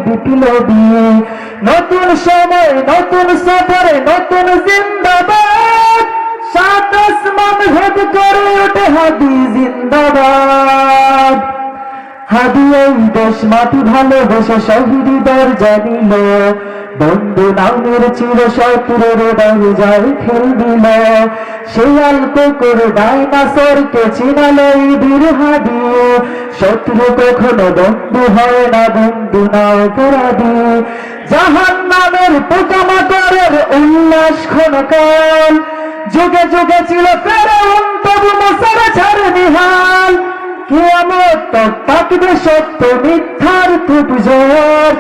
বিপ্লবী। নতুন সময় নতুন সফরে নতুন জিন্দাবাদ, সাত আসমান ভেদ করে ওঠে হাদি জিন্দাবাদ। হাদি এই দেশ মাটি ভালোবেসে শহীদদের জানিল, বন্ধু নামের চির শত্রুর দাঁড়িয়ে যায় খেল দিল। শিয়াল কুকুর ডাইনাসরকে চিনাল এই বীর হাদি, শত্রু কখনো বন্ধু হয় না, বন্ধু না অপরাধী। জাহান্নামের পোকামাকড়ের উল্লাস ক্ষণকাল, যুগে যুগে ছিল ফেরাউন তবু মুসার ছাড়ে নিহাল। কিয়ামত তক থাকবে সত্য মিথ্যার খুব জোর,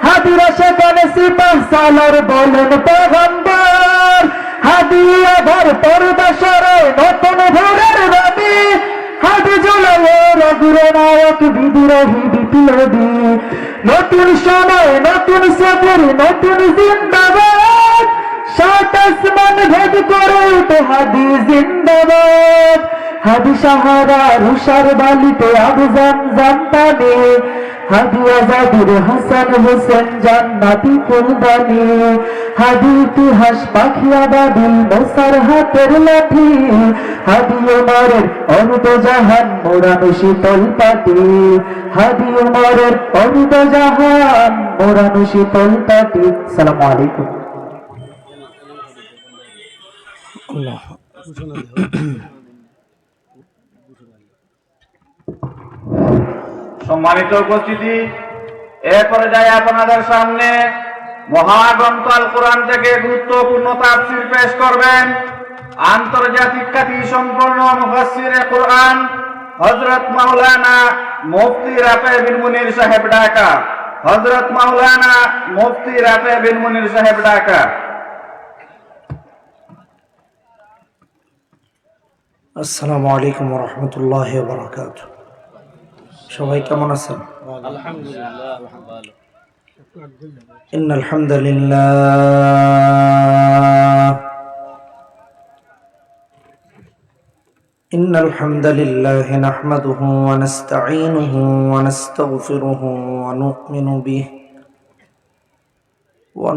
হাদিরা সেখানে সিপাহ সালার বলেন পয়গম্বর। হাদি আবার পর্দা সরে নতুন ভোরের দাবি, হাদি জুলাইয়ের অগ্রনায়ক বিদ্রোহী বিপ্লবী। নতুন সময় নতুন সফর নতুন জিন্দাবাদ, সাত আসমান ভেদ করে উঠে হাদি জিন্দাবাদ। হাদি সাহারা রুষার বালিতে আবু জামজাম পানি, হাদি আজাদির হাসান হোসেন জান্নাতি কুরবানি। হাদি ইতিহাস পাখিয়া বাদিল মোসার হাতের লাঠি, হাদি উমরের অমৃত জাহান মোরানো শীতল পাটি। হাদি উমরের অমৃত জাহান মোরানো শীতল পাটি। আসসালামু আলাইকুম। সম্মানিত উপস্থিতি, এরপরে যাই আপনাদের সামনে মহাগ্রন্থ আল কোরআন থেকে গুরুত্বপূর্ণ তাফসীর পেশ করবেন আন্তর্জাতিক খ্যাতি সম্পন্ন মুফাসসিরে কোরআন হযরত মাওলানা মুফতি রাফি বিন মুনির সাহেব ঢাকা। হযরত মাওলানা মুফতি রাফি বিন মুনির সাহেব ঢাকা। আসসালামু আলাইকুম ওয়া রাহমাতুল্লাহি ওয়া বারাকাতুহু। সবাই কেমন আছেন? আলহামদুলিল্লাহ ভালো। ইন্নাল হামদালিল্লাহ নাহমাদুহু ওয়া নাস্তাঈনুহু ওয়া নাস্তাগফিরুহু ওয়া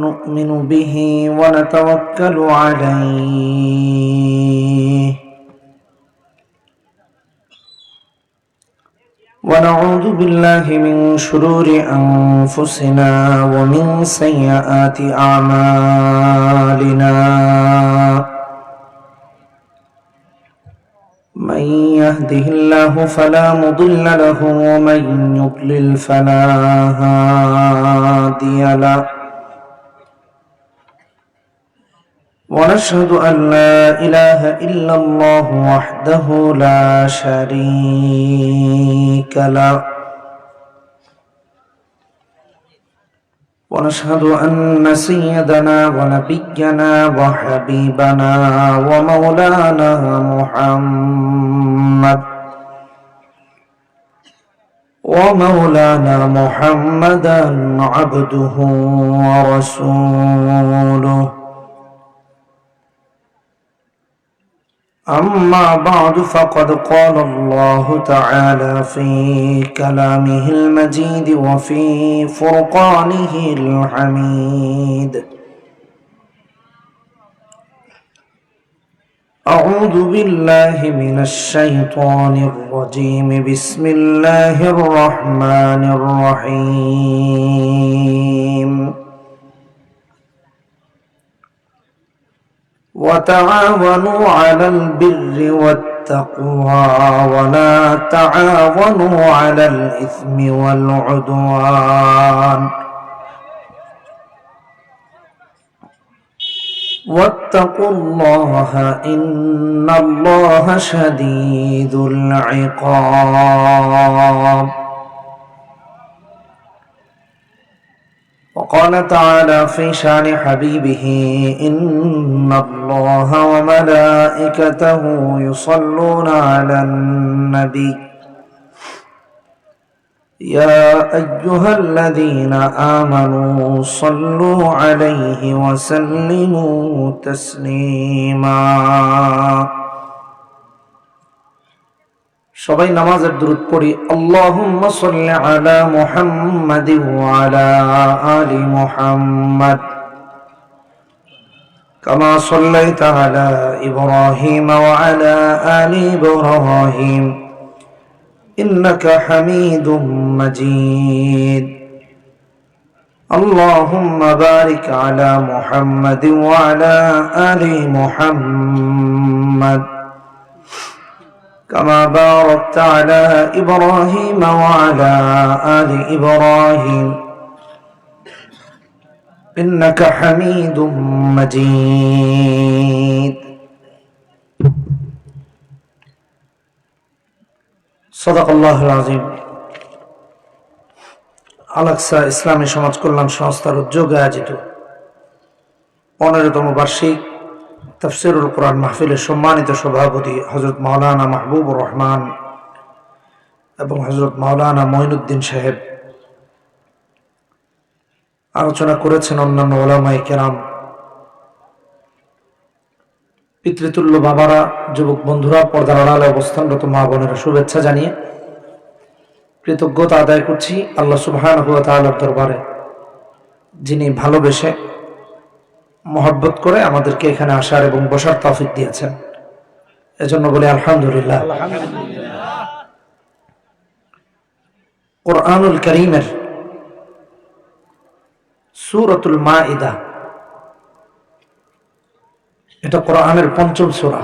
নু'মিনু বিহি ওয়া নাতাওয়াক্কালু আলাইহি ونعوذ بالله من شرور أنفسنا ومن سيئات أعمالنا من يهده الله فلا مضل له ومن يضلل فلا هادي له ونشهد أن لا إله إلا الله وحده لا شريك له ونشهد أن سيدنا ونبينا وحبيبنا ومولانا محمدا عبده ورسوله. أما بعد فقد قال الله تعالى في كلامه المجيد وفي فرقانه الحميد: أعوذ بالله من الشيطان الرجيم. بسم الله الرحمن الرحيم. وتعاونوا على البر والتقوى ولا تعاونوا على الإثم والعدوان واتقوا الله إن الله شديد العقاب. وقال تعالى في شان حبيبه: إن الله وملائكته يصلون على النبي يا أيها الذين آمنوا صلوا عليه وسلموا تسليما. সবাই নামাজের দুরূদ পড়ি। আল্লাহুম্মা সাল্লি আলা মুহাম্মাদি ওয়া আলা আলি মুহাম্মাদ কামা সাল্লাইতা আলা ইব্রাহিম ওয়া আলা আলি ইব্রাহিম ইন্নাকা হামিদুম মাজিদ। আল্লাহুম্মা বারিক আলা মুহাম্মাদি ওয়া আলা আলি মুহাম্মাদ كما باركت على إبراهيم وعلى آل إبراهيم إنك حميد مجيد صدق الله العظيم। আলাক্সা ইসলামী সমাজ কল্যাণ সংস্থার উদ্যোগে আয়োজিত 15তম বার্ষিক তাফসীরুল কোরআন মাহফিলের সম্মানিত সভাপতি হযরত মাওলানা মাহবুবুর রহমান এবং হযরত মাওলানা মঈনুদ্দিন সাহেব আলোচনা করেছেন। অন্যান্য উলামায়ে কেরাম, পিতৃতুল্য বাবারা, যুবক বন্ধুরা, পর্দার আড়ালে অবস্থানরত মা বোনেরা, শুভেচ্ছা জানিয়ে কৃতজ্ঞতা আদায় করছি আল্লাহ সুবহানাহু ওয়া তাআলার দরবারে, যিনি ভালোবেসে মহব্বত করে আমাদেরকে এখানে আসার এবং বসার তৌফিক দিয়েছেন। এজন্য বলি আলহামদুলিল্লাহ। কোরআনুল কারীমের সূরাতুল মাইদা, এটা কোরআনের ৫ম সূরা।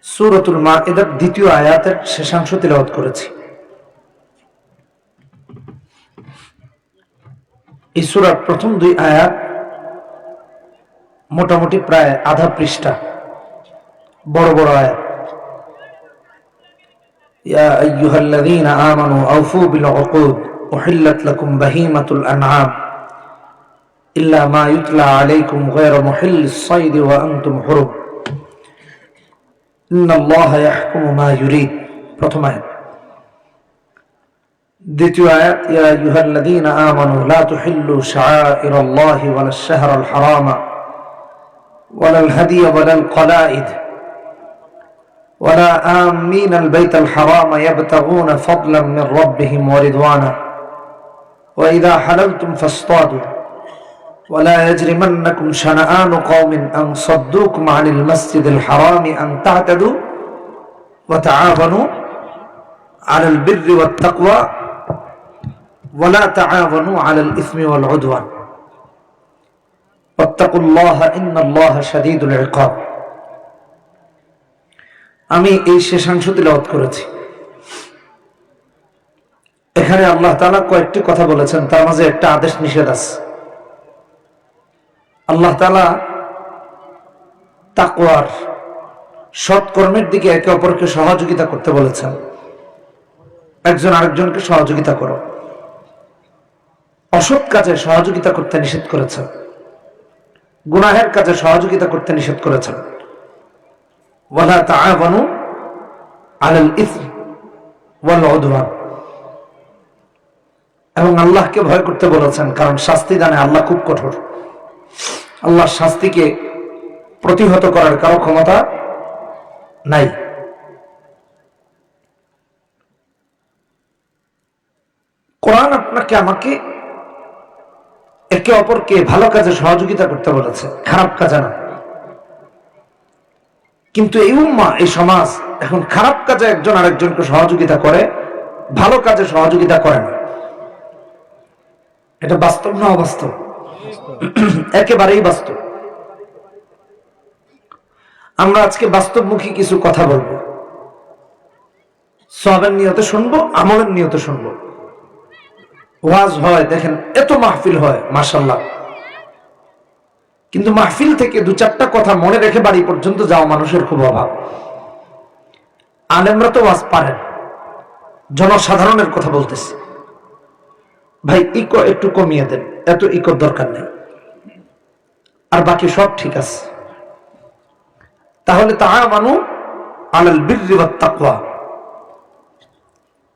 সূরাতুল মাইদার ২য় আয়াতের শেষাংশ তিলাওয়াত করেছি। এই সূরার প্রথম ২ আয়াত মোটামুটি প্রায় আধা পৃষ্ঠা, বড় বড় আয়াত। ইয়া আইয়ুহাল্লাযীনা আমানু আওফু বিল উকুদ উহিল্লাত লাকুম বাহীমাতুল আনআম ইল্লা মা ইউতলা আলাইকুম গায়রা মুহিল্লিস সাইদ ওয়া আনতুম হুরুম ইন্নাল্লাহা ইয়াহকুমু মা ইউরিদ, প্রথম আয়াত। দ্বিতীয় আয়াত, ইয়া আইয়ুহাল্লাযীনা আমানু লা তুহিল্লু শাআইরাল্লাহি ওয়ালাশ শাহরাল হারামা ولا الهدي ولا القلائد ولا آمين البيت الحرام يبتغون فضلا من ربهم ورضوانا وإذا حللتم فاصطادوا ولا يجرمنكم شنآن قوم أن صدوكم عن المسجد الحرام أن تعتدوا وتعاونوا على البر والتقوى ولا تعاونوا على الإثم والعدوان ওয়াত্তাকুল্লাহা ইন্নাল্লাহা শাদীদুল ইকাব। আমি এই শেষাংশ তিলাওয়াত করেছি। এখানে আল্লাহ তাআলা কয়েকটি কথা বলেছেন, তার মাঝে একটা আদেশ নিষেধ আছে। আল্লাহ তাআলা তাকওয়ার, সৎ কর্মের দিকে একে অপরকে সহযোগিতা করতে বলেছেন। একজন আরেকজনকে সহযোগিতা করো। অসৎ কাজে সহযোগিতা করতে নিষেধ করেছেন। গুনাহের কাজে সহযোগিতা করতে নিষেধ করেছেন। ওয়ালা তাআওয়ানু আলাল ইসম ওয়াল উদওয়ান, এবং আল্লাহকে ভয় করতে বলেছেন, কারণ শাস্তি দানে আল্লাহ খুব কঠোর। আল্লাহর শাস্তিকে প্রতিহত করার কারো ক্ষমতা নাই। কোরআন আপনাকে আমাকে একে অপরকে ভালো কাজে সহযোগিতা করতে বলেছে, খারাপ কাজে না। কিন্তু এই উম্মাহ, এই সমাজ এখন খারাপ কাজে একজন আরেকজনকে সহযোগিতা করে, ভালো কাজে সহযোগিতা করে না। এটা বাস্তব না অবাস্তব? একেবারেই বাস্তব। আমরা আজকে বাস্তবমুখী কিছু কথা বলবো। সওয়াবের নিয়তে শুনবো, আমলের নিয়তে শুনবো। ওয়াজ হয়, দেখেন এত মাহফিল হয় মাশাআল্লাহ, কিন্তু মাহফিল থেকে 2-4টা কথা মনে রেখে বাড়ি পর্যন্ত যাওয়া মানুষের খুব অভাব। আলেমরা তো ওয়াজ পারেন, জনসাধারণের কথা বলতেছি। ভাই ইকো একটু কমিয়ে দেন, এত ইকোর দরকার নেই, আর বাকি সব ঠিক আছে। তাহলে তাআওয়ানু আলাল বিররি ওয়াত তাকওয়া,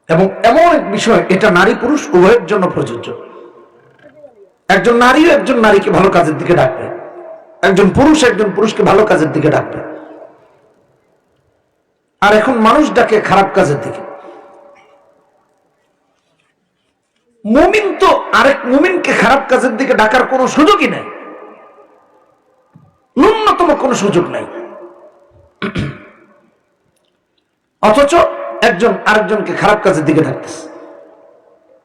এবং এমন এক বিষয়, এটা নারী পুরুষ উভয়ের জন্য প্রযোজ্য। একজন নারীও একজন নারীকে ভালো কাজের দিকে ডাকবে, একজন পুরুষ একজন পুরুষকে ভালো কাজের দিকে ডাকবে। আর এখন মানুষ ডাকে খারাপ কাজের দিকে। মুমিন তো আরেক মুমিনকে খারাপ কাজের দিকে ডাকার কোনো সুযোগই নাই, ন্যূনতম কোনো সুযোগ নাই। অথচ একজন আরেকজনকে খারাপ কাজের দিকে ডাকতেছে,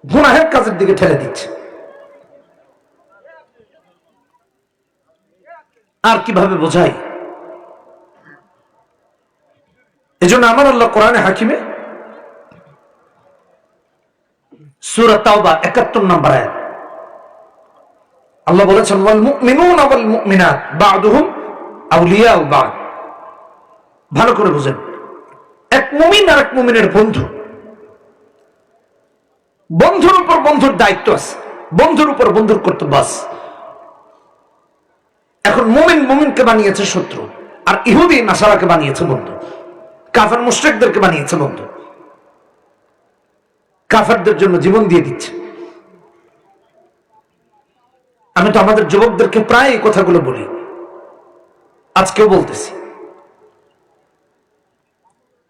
গুনাহের কাজের দিকে ঠেলে দিচ্ছে। আর কিভাবে বোঝাই? এজন্য আমার আল্লাহ কোরআনে হাকিমে সূরা তাওবা ৭১ নম্বর আয়াত আল্লাহ বলেছেন, ওয়াল মুমিনুনা ওয়াল মুমিনাত বা'দুহুম আউলিয়াউ বা'দ। ভালো করে বুঝেন, এক মুমিন আর এক মুমিনের বন্ধু, বন্ধুর উপর বন্ধুর দায়িত্ব আছে, বন্ধুর উপর বন্ধুর কর্তব্য আছে। এখন মুমিন মুমিনকে বানিয়েছে শত্রু, আর ইহুদি নাসারাকে বানিয়েছে বন্ধু, কাফের মুশরিকদেরকে বানিয়েছে বন্ধু, কাফেরদের জন্য জীবন দিয়ে দিচ্ছে। আমি তো আমাদের যুবকদেরকে প্রায় এই কথাগুলো বলি, আজকেও বলতেছি।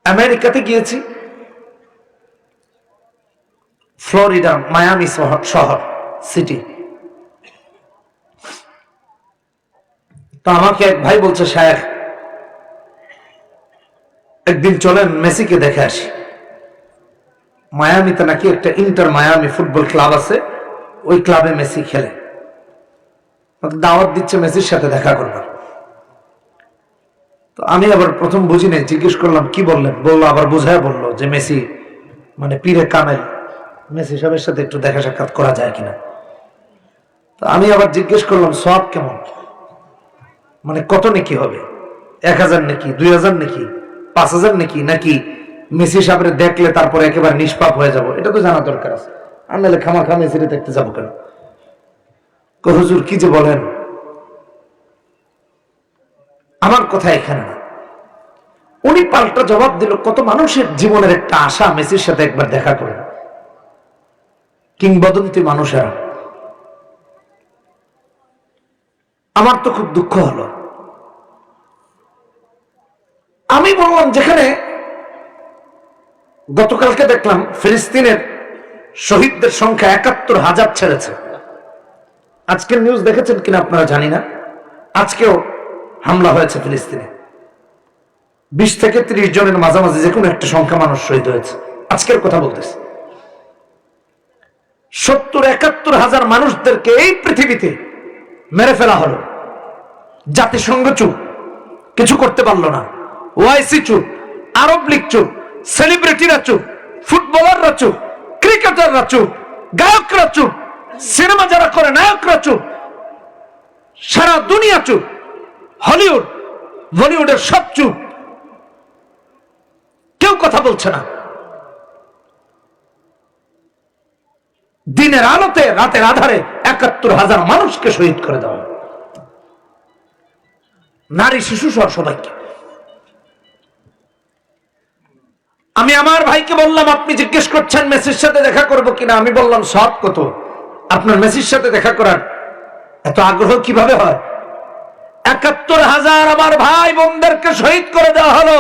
আমেরিকাতে গিয়েছি, ফ্লোরিডা মায়ামি শহর সিটি। তো আমাকে এক ভাই বলছে, শায়েখ একদিন চলেন মেসিকে দেখে আসি। মায়ামিতে নাকি একটা ইন্টার মায়ামি ফুটবল ক্লাব আছে, ওই ক্লাবে মেসি খেলে, দাওয়াত দিচ্ছে মেসির সাথে দেখা করবার। তো আমি আবার প্রথম বুঝি নাই, জিজ্ঞেস করলাম কি বললেন? বললো, আবার বুঝায় বললো যে মেসি মানে পীরে কামেল, মেসি সাহেবের সাথে একটু দেখা সাক্ষাৎ করা যায় কিনা। তো আমি আবার জিজ্ঞেস করলাম সওয়াব কেমন, মানে কত নেকি হবে? ১,০০০ নাকি ২,০০০ নাকি ৫,০০০ নাকি, নাকি মেসি সাহেবের দেখলে তারপরে একেবারে নিষ্পাপ হয়ে যাব? এটা তো জানা দরকার আছে, আর নাহলে খামাখা মেসিরে দেখতে যাবো কেন? হুজুর কি যে বলেন, আমার কথা এখানে না। উনি পাল্টা জবাব দিল, কত মানুষের জীবনের একটা আশা মেসির সাথে একবার দেখা করে, কিংবদন্তি মানুষেরা। আমার তো খুব দুঃখ হলো। আমি বললাম, যেখানে গতকালকে দেখলাম ফিলিস্তিনের শহীদদের সংখ্যা ৭১,০০০ ছেড়েছে। আজকের নিউজ দেখেছেন কিনা আপনারা জানি না, আজকেও হামলা হয়েছে ফিলিস্তিনে, ২০ থেকে ৩০ জনের মাঝামাঝি যে কোনো একটা সংখ্যা মানুষ শহীদ হয়েছে। আজকের কথা বলতেছে, ৭০-৭১,০০০ মানুষদেরকে এই পৃথিবীতে মেরে ফেলা হলো। জাতিসংঘ চুপ, কিছু করতে পারলো না। ওআইসি চুপ, আরব লীগ চুপ, সেলিব্রিটিরা চুপ, ফুটবলাররা চুপ, ক্রিকেটাররা চুপ, গায়করা চুপ, সিনেমা যারা করে নায়করা চুপ, সারা দুনিয়া চুপ, হলিউড বলিউডের সব চুপ, কেউ কথা বলছে না। দিনের আলোতে রাতের আধারে ৭১,০০০ মানুষকে শহীদ করে দেওয়া, নারী শিশু সহ সবাইকে। আমি আমার ভাইকে বললাম, আপনি জিজ্ঞেস করছেন মেসির সাথে দেখা করব কিনা, আমি বললাম সব কত, আপনার মেসির সাথে দেখা করার এত আগ্রহ কিভাবে হয়? ৭১,০০০ আমার ভাই বোনদেরকে শহীদ করে দেওয়া হলো।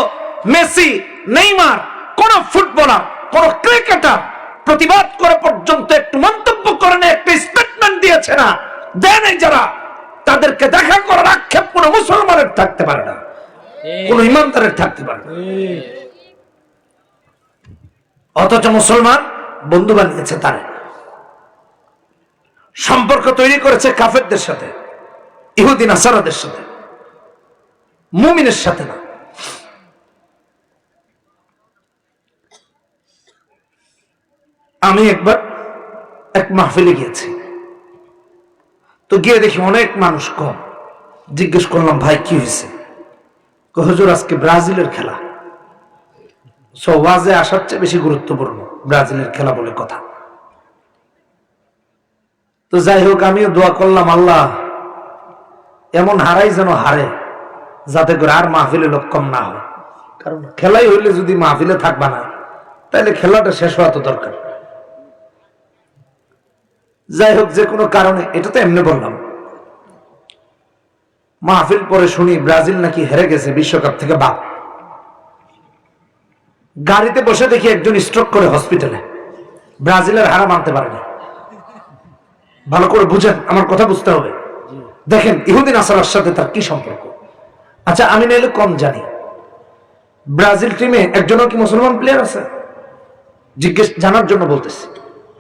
মেসি, নেইমার, কোন ফুটবলার, কোন ক্রিকেটার প্রতিবাদ করে পর্যন্ত একটু মন্তব্য করে না, একটা স্টেটমেন্ট দিয়েছে না, দেন যারা, তাদেরকে দেখা করার আক্ষেপ কোন মুসলমানের থাকতে পারে না, কোন ইমানদারের থাকতে পারে না। অথচ মুসলমান বন্ধু বানিয়েছে, তারা সম্পর্ক তৈরি করেছে কাফেরদের সাথে, ইহুদি নাসারাদের সাথে, মুমিনের সাথে না। আমি একবার এক মাহফিলে গিয়েছি, তো গিয়ে দেখি অনেক মানুষ কম। জিজ্ঞেস করলাম, ভাই কি হয়েছে? হুজুর আজকে ব্রাজিলের খেলা, ওয়াজে আসার চেয়ে বেশি গুরুত্বপূর্ণ ব্রাজিলের খেলা বলে কথা। তো যাই হোক, আমিও দোয়া করলাম, আল্লাহ এমন হারাই যেন হারে, যাতে করে আর মাহফিলে লোক কম না হয়। কারণ খেলাই হইলে যদি মাহফিলে থাকবা না, তাহলে খেলাটা শেষ হওয়া তো দরকার। যাই হোক, যে কোনো কারণে, এটা তো এমনি বললাম। মাহফিল পরে শুনি ব্রাজিল নাকি হেরে গেছে বিশ্বকাপ থেকে বাদ। গাড়িতে বসে দেখি একজন স্ট্রোক করে হসপিটালে, ব্রাজিলের হারা মানতে পারে না। ভালো করে বুঝেন, আমার কথা বুঝতে হবে। দেখেন ইহুদি নাসারার সাথে তার কি সম্পর্ক। আচ্ছা আমি নাইলে কম জানি, ব্রাজিল টিমে একজনও কি মুসলমান প্লেয়ার আছে? জিজ্ঞেস জানার জন্য বলতেছি,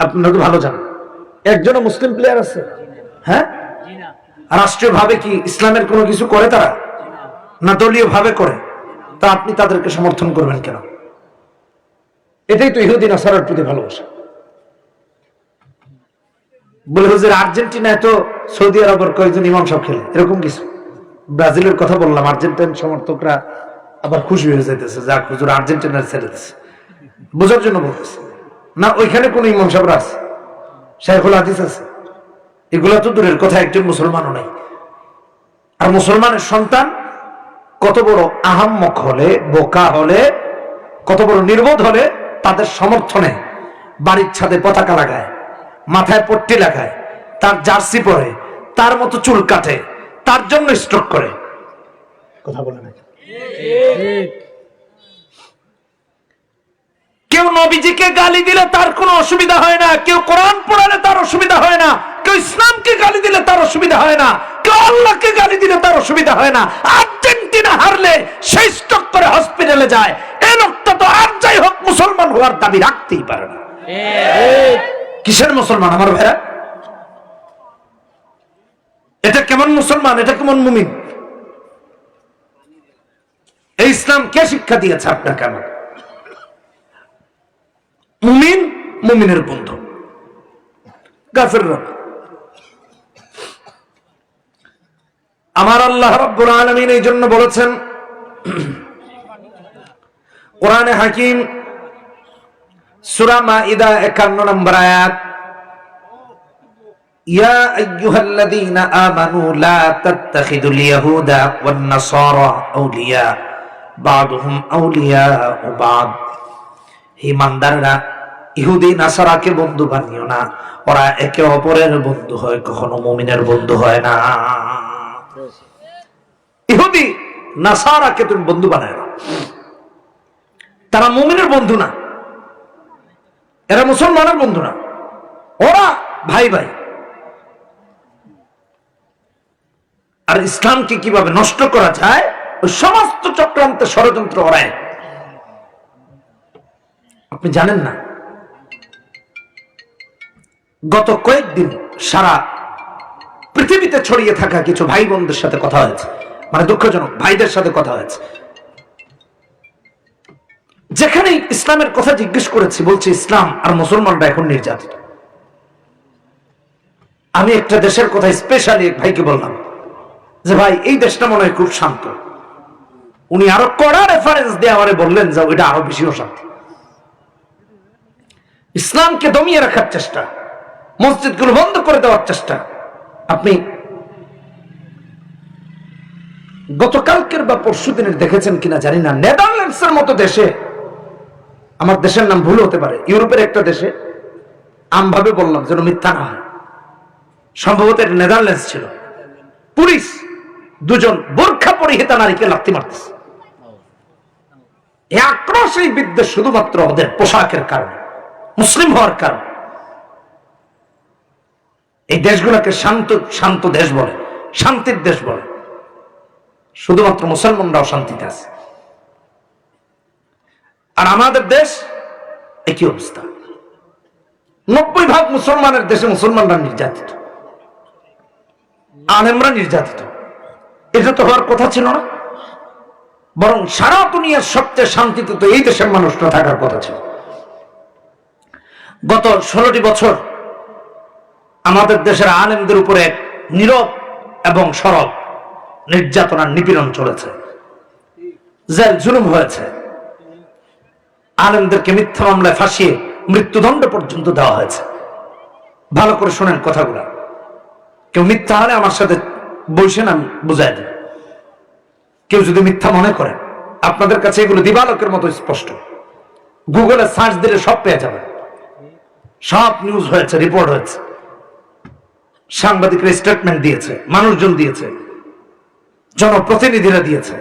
আপনারা তো ভালো জানেন। একজনও মুসলিম প্লেয়ার আছে? হ্যাঁ, রাষ্ট্রীয় ভাবে কি ইসলামের কোনো কিছু করে তারা, না দলীয় ভাবে করে? তা আপনি তাদেরকে সমর্থন করবেন কেন? এটাই তো ইহুদি নাসারার প্রতি ভালোবাসা। বলে হুজুর আর্জেন্টিনায় তো সৌদি আরবের কয়েকজন ইমাম সাহেব খেলে, এরকম কিছু। ব্রাজিলের কথা বললাম, আর্জেন্টিনার সমর্থকরা আবার খুশি হয়ে যাইতেছে, যাক হুজুর আর্জেন্টিনার ছেড়ে দিচ্ছে, বোঝার জন্য বলতেছে না। ওইখানে কোন ইমাম সাহেবরা আছে, শাইখুল হাদিস আছে, এগুলা তো দূরের কথা, একজন মুসলমানও নাই। আর মুসলমানের সন্তান কত বড় আহাম্মক হলে, বোকা হলে, কত বড় নির্বোধ হলে তাদের সমর্থনে বাড়ির ছাদে পতাকা লাগায়, মাথায় পট্টি লাগায়, তার জার্সি পরে, তার মতো চুল কাটে, তার জন্য স্ট্রোক করে। কথা বলে না কেউ নবীজিকে গালি দিলে তার কোনো অসুবিধা হয় না, কেউ কোরআন পড়ালে তার অসুবিধা হয় না, কেউ ইসলামকে গালি দিলে তার অসুবিধা হয় না, কেউ আল্লাহকে গালি দিলে তার অসুবিধা হয় না। আর্জেন্টিনা হারলে সেই স্ট্রোক করে হসপিটালে যায়, এই লোকটা তো আর যাই হোক মুসলমান হওয়ার দাবি রাখতেই পারে না। কিসের মুসলমান আমার ভাইরা? এটা কেমন মুসলমান, এটা কেমন মুমিন? এই ইসলাম কে শিক্ষা দিয়েছে আপনাকে? আমার মুমিন মুমিনের বন্ধু, কাফেররা। আমার আল্লাহ রাব্বুল আলামিন এই জন্য বলেছেন কোরআনে হাকিম সূরা মাইদা 51 নম্বর আয়াত, ইয়া আইয়ুহাল্লাযীনা আমানু লা তাত্তাখিদুল ইয়াহুদা ওয়ান নাসারা আউলিয়া বা'দুহুম আউলিয়াউ বা'দ। ঈমানদাররা ইহুদি নাসারাকে বন্ধু বানিও না, ওরা একে অপরের বন্ধু হয়, কখনো মুমিনের বন্ধু হয় না। ইহুদি নাসারাকে তুমি বন্ধু বানায় না, তারা মুমিনের বন্ধু না, এরা মুসলমানের বন্ধু না, ওরা ভাই ভাই। আর ইসলামকে কিভাবে নষ্ট করা যায় ওই সমস্ত চক্রান্তে ষড়যন্ত্র ওরাই। আপনি জানেন না, গত কয়েকদিন সারা পৃথিবীতে ছড়িয়ে থাকা কিছু ভাই বোনদের সাথে কথা হয়েছে, মানে দুঃখজনক ভাইদের সাথে কথা হয়েছে, যেখানেই ইসলামের কথা জিজ্ঞেস করেছি বলছে ইসলাম আর মুসলমানরা এখন নির্যাতিত। আমি একটা দেশের কথা স্পেশালি এক ভাইকে বললাম যে ভাই এই দেশটা মনে হয় খুব শান্ত। উনি আরো কড়া রেফারেন্স দিয়ে আমারে বললেন যে ওইটা আরো বেশি অশান্ত। ইসলামকে দমিয়ে রাখার চেষ্টা, মসজিদগুলো বন্ধ করে দেওয়ার চেষ্টা। আপনি গতকালকের বা পরশু দিনের দেখেছেন কিনা জানি না, নেদারল্যান্ডসের মতো দেশে, আমার দেশের নাম ভুল হতে পারে, ইউরোপের একটা দেশে, আমভাবে বললাম যেন মিথ্যা না হয়, সম্ভবত নেদারল্যান্ডস ছিল, পুলিশ দুজন বোরখা পরিহিতা নারীকে লাথি মারতেছে। এই আক্রোশ, এই বিদ্বেষ শুধুমাত্র ওদের পোশাকের কারণে, মুসলিম হওয়ার কারণে। এই দেশগুলোকে শান্ত শান্ত দেশ বলে, শান্তির দেশ বলে, শুধুমাত্র মুসলমানরাও শান্তিতে আছে। আর আমাদের দেশ একই অবস্থা, 90% মুসলমানের দেশে মুসলমানরা নির্যাতিত, আলেমরা নির্যাতিত। এটা তো হওয়ার কথা ছিল না, বরং সারা দুনিয়ার সবচেয়ে শান্তিতে তো এই দেশের মানুষরা থাকার কথা ছিল। গত 16টি বছর আমাদের দেশের আলেমদের উপরে নীরব এবং সরব নির্যাতন আর নিপীড়ন চলেছে, জেল জুলুম হয়েছে, আলেমদেরকে মিথ্যা মামলায় ফাঁসিয়ে মৃত্যুদণ্ড পর্যন্ত দেওয়া হয়েছে। ভালো করে শোনেন কথাগুলা, কেউ মিথ্যা হলে আমার সাথে বসেন, আমি বুঝাই দিই। কেউ যদি মিথ্যা মনে করেন, আপনাদের কাছে এগুলো দিবালোকের মতো স্পষ্ট, গুগলে সার্চ দিলে সব পেয়ে যাবেন, সব নিউজ হয়েছে, রিপোর্ট হয়েছে, সাংবাদিকরা স্টেটমেন্ট দিয়েছে, মানুষজন দিয়েছে, জনপ্রতিনিধিরা দিয়েছে।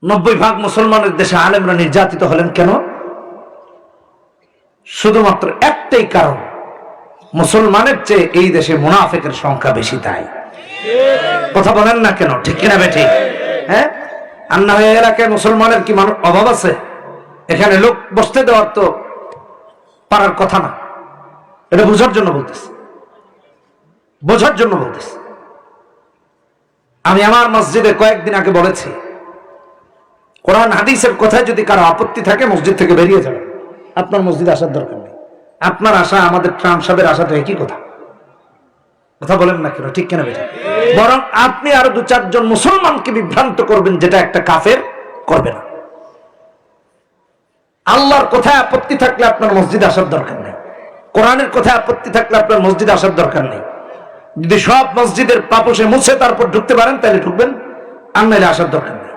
90% মুসলমানের দেশে আলেমরা নির্যাতিত হলেন কেন? শুধুমাত্র একটাই কারণ, মুসলমানের চেয়ে এই দেশে মুনাফিকের সংখ্যা বেশি, তাই। কথা বলেন না কেন? ঠিক কিনা বেঠিক? হ্যাঁ, আর না হয় এলাকায় মুসলমানের কি মানুষ অভাব আছে? এখানে লোক বসতে দেওয়ার তো পারার কথা না। এটা বোঝার জন্য বলতেছি, বোঝার জন্য বলতেছি। আমি আমার মসজিদে কয়েকদিন আগে বলেছি, কোরআন হাদিসের কথায় যদি কারো আপত্তি থাকে মসজিদ থেকে বেরিয়ে যাবেন। আপনার মসজিদ আসার দরকার নেই। আপনার আশা আমাদের ট্রাম্প সাহেবের আশা তো একই কথা। কথা বলেন না কেন? ঠিক কেনা বেটা? বরং আপনি আরো 2-4 জন মুসলমানকে বিভ্রান্ত করবেন, যেটা একটা কাফের করবে না। আল্লাহর কথায় আপত্তি থাকলে আপনার মসজিদ আসার দরকার নেই। কোরআনের কথায় আপত্তি থাকলে আপনার মসজিদ আসার দরকার নেই। যদি সব মসজিদের পাপোশে মুছে তারপর ঢুকতে পারেন তাহলে ঢুকবেন, আর নাইলে আসার দরকার নেই।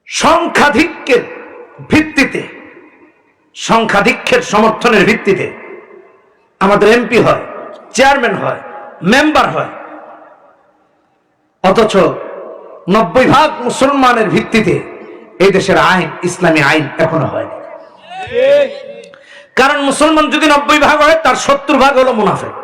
সংখ্যাধিক্যের ভিত্তিতে, সংখ্যাধিক্যের সমর্থনের ভিত্তিতে আমাদের এমপি হয়, চেয়ারম্যান হয়, মেম্বার হয়, অথচ 90% মুসলমানের ভিত্তিতে এই দেশের আইন, ইসলামী আইন এখনো হয়নি। কারণ মুসলমান যদি 90% হয়, তার 70% হলো মুনাফিক।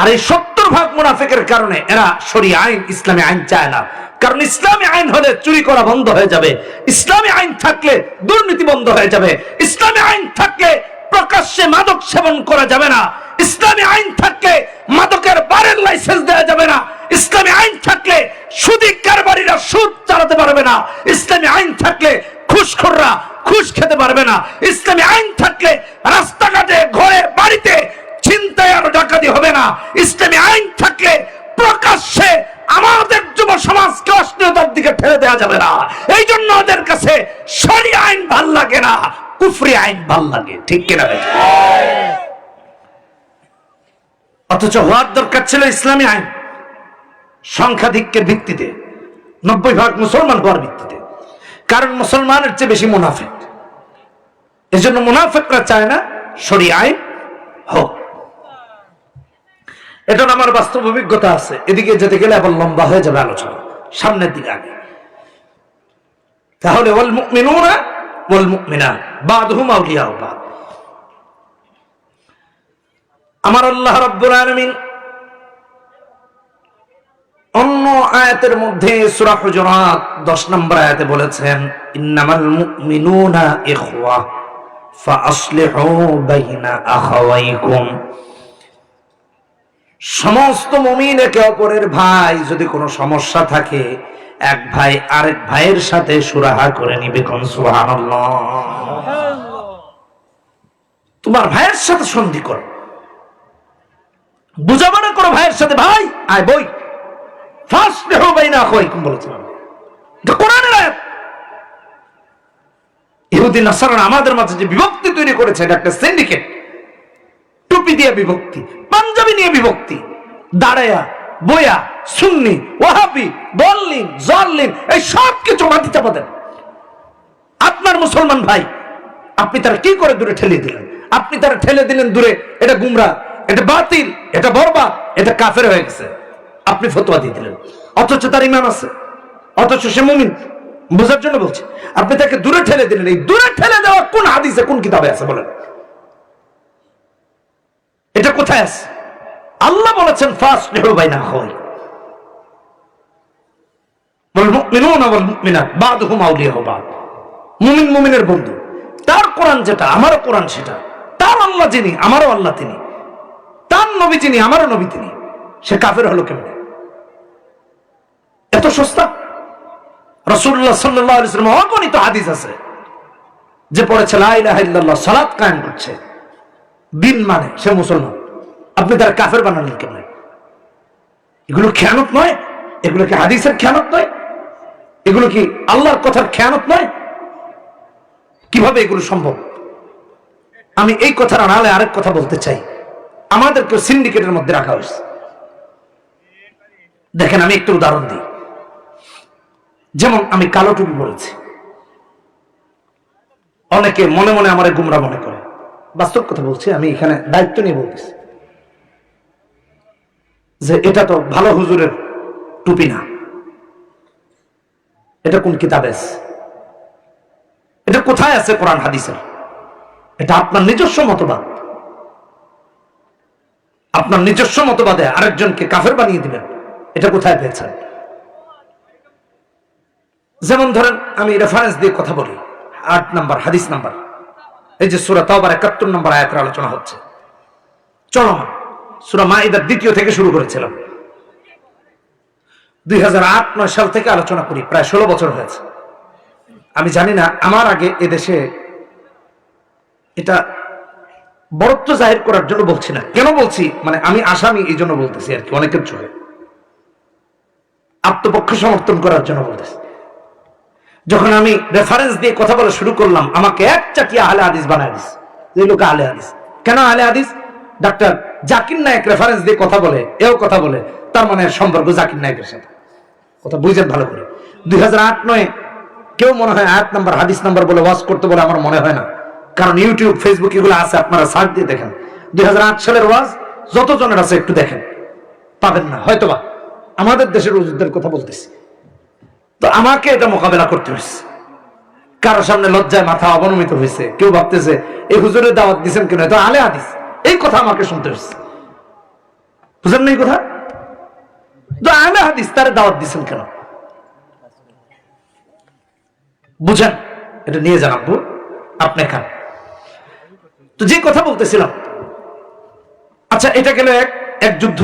আর এই 70% মুনাফিকের কারণে এরা শরীয়ত আইন, ইসলামী আইন চায় না। কারণ ইসলামী আইন হলে চুরি করা বন্ধ হয়ে যাবে, ইসলামী আইন থাকলে দুর্নীতি বন্ধ হয়ে যাবে, ইসলামী আইন থাকলে প্রকাশ্যে মাদক সেবন করা যাবে না, ইসলামী আইন থাকলে মাদকের বারের লাইসেন্স দেওয়া যাবে না, ইসলামী আইন থাকলে সুদী কারবারিরা সুদ চালাতে পারবে না, ইসলামী আইন থাকলে ঘুষখোররা ঘুষ খেতে পারবে না, ইসলামী আইন থাকলে রাস্তাঘাটে ঘরে বাড়িতে ছিনতাই আর ডাকাতি হবে না, ইসলামী আইন থাকলে প্রকাশ্যে আমাদের যুব সমাজকে অশ্লীলতার দিকে ঠেলে দেওয়া যাবে না। এই জন্য ওদের কাছে শরীয়ত আইন ভাল লাগে না, কুফরি আইন ভাল লাগে। ঠিক কিনা? অথচ হওয়ার দরকার ছিল ইসলামী আইন, সংখ্যাধিক্যের ভিত্তিতে, 90% মুসলমান হওয়ার ভিত্তিতে। কারণ মুসলমানের চেয়ে বেশি মুনাফিক। এজন্য মুনাফিকরা চায় না শরীয়ত আইন হোক। এটা আমার বাস্তব অভিজ্ঞতা আছে। এদিকে যেতে গেলে আবার লম্বা হয়ে যাবে আলোচনা, সামনের দিকে আগে। তাহলে ওয়াল মুমিনুনা ওয়াল মুমিনাত বাদুহুম আউলিয়াউ বাদ। আমার আল্লাহ রাব্বুল আলামিন অন্য আয়াতের মধ্যে সূরা হুজুরাত 10 নম্বর আয়াতে বলেছেন, ইন্নামাল মুমিনুনা ইখওয়া ফাআসলিহু বাইনা আখাওয়াইকুম। সমস্ত মুমিন একে অপরের ভাই। যদি কোনো সমস্যা থাকে এক ভাই আরেক ভাইয়ের সাথে সুরাহা করে নিবে। কোন সুবহানাল্লাহ। তোমার ভাইয়ের সাথে সন্ধি করো, বুঝাপড়া করো ভাইয়ের সাথে। ভাই আয় বই ফাসলিহু বাইনা আখাওয়াইকুম বলেছিলাম, এটা কোরআনের আয়াত। ইহুদি নাসারা আমাদের মাঝে যে বিভক্তি তৈরি করেছে, এটা একটা সিন্ডিকেট। টুপি দিয়ে বিভক্তি, পাঞ্জাবি নিয়ে বিভক্তি, দাঁড়ায়া বয়া, সুন্নি, ওয়াহাবি, বল্লিন, জল্লিন, এই সব কিছু মাটি চাপা দেন। আপনার মুসলমান ভাই, আপনি তারা কি করে দূরে ঠেলে দিলেন? আপনি তারা ঠেলে দিলেন দূরে, এটা গুমরা, এটা বাতিল, এটা বরবাদ, এটা কাফের হয়ে গেছে। আপনি ফতোয়া দিয়ে দিলেন, অথচ তার ঈমান আছে, অথচ সে মুমিন। বোঝার জন্য বলছি, আপনি তাকে দূরে ঠেলে দিলেন। এই দূরে ঠেলে দেওয়া কোন হাদিসে, কোন কিতাবে আছে বলেন? এটা কোথায় আছে? আল্লাহ বলেছেন ফাসলিহু বাইনা আখাওয়াইকুম ওয়াল মুমিনুনা ওয়াল মুমিনাত বাদুহুম আউলিয়াউ বাদ। মুমিন মুমিনের বন্ধু। তার কোরআন যেটা, আমারও কোরআন সেটা। তার আল্লাহ যিনি, আমারও আল্লাহ তিনি। তার নবী যিনি, আমারও নবী তিনি। সে কাফের হলো কেমনে? এত সস্তা? রাসূলুল্লাহ সাল্লাল্লাহু আলাইহি ওয়াসাল্লাম অগণিত হাদিস আছে যে পড়েছে লা ইলাহা ইল্লাল্লাহ, সালাত কায়েম করছে, দিন মানে সে মুসলমান। আপনি তার কাফের বানালেন কেমনে? এগুলো খেয়ানত নয়? এগুলো কি হাদিসের খেয়ানত নয়? এগুলো কি আল্লাহর কথার খেয়ানত নয়? কিভাবে এগুলো সম্ভব? আমি এই কথার আড়ালে আরেক কথা বলতে চাই। আমাদেরকে সিন্ডিকেটের মধ্যে রাখা হয়েছে। দেখেন, আমি একটু উদাহরণ দিই। যেমন আমি কালো টুপি বলেছি, অনেকে মনে মনে আমার গুমরা মনে করে। বাস্তব কথা বলছি, আমি এখানে দায়িত্ব নিয়ে বলতেছি যে এটা তো ভালো হুজুরের টুপি না। এটা কোন কিতাবে আছে? এটা কোথায় আছে কোরআন হাদিসের? এটা আপনার নিজস্ব মতবাদ। আপনার নিজস্ব মতবাদে আরেকজনকে কাফের বানিয়ে দিবেন, এটা কোথায় পেয়েছেন? যেমন ধরেন, আমি রেফারেন্স দিয়ে কথা বলি, 8 নম্বর হাদিস নাম্বার, এই যে সূরা তাওবার 71 নম্বর আয়াতের আলোচনা হচ্ছে, চলমান সূরা মাইদার 2 থেকে শুরু করেছিলাম। 2008-9 সাল থেকে আলোচনা করি, প্রায় 16 বছর হয়েছে। আমি জানি না, আমার আগে এদেশে এটা বড়ত্ব জাহির করার জন্য বলছি না। কেন বলছি, মানে আমি আসামি এই জন্য বলতেছি আর কি, অনেকের চোখে আত্মপক্ষ সমর্থন করার জন্য বলতেছি। যখন আমি রেফারেন্স দিয়ে কথা বলা শুরু করলাম, আমাকে এক চাটিয়া আহলে হাদিস বানায় দিস। এই লোক আহলে হাদিস কেন? আহলে হাদিস ডাক্তার জাকির নায়েক রেফারেন্স দিয়ে কথা বলে, এও কথা বলে, তার মানে সম্পর্ক জাকির নায়েকের সাথে। কথা বুঝেন ভালো করে। 2008-9 কেউ মনে হয় আয়াত নাম্বার হাদিস নাম্বার বলে ওয়াজ করতে বলে, আমার মনে হয় না। কারণ ইউটিউব ফেসবুক এগুলো আছে, আপনারা সার্চ দিয়ে দেখেন। 2008 সালের ওয়াজ যতজনের আছে একটু দেখেন, পাবেন না হয়তোবা। আমাদের দেশের হুজুরদের কথা বলতেছি। তো আমাকে এটা মোকাবেলা করতে হয়েছে। কারো সামনে লজ্জায় মাথা অবনমিত হয়েছে। কেউ ভাবতেছে এই হুজুরের দাওয়াত দিচ্ছেন কেন, এটা আলে হাদিস, এই কথা আমাকে শুনতে হয়েছে। বুঝেন না এই কথা? তো আলে হাদিস, তারে দাওয়াত দিচ্ছেন কেন? বুঝেন, এটা নিয়ে যান আব্বু, আপনি খান। তো যে কথা বলতেছিলাম, আচ্ছা এটা গেল এক যুদ্ধ।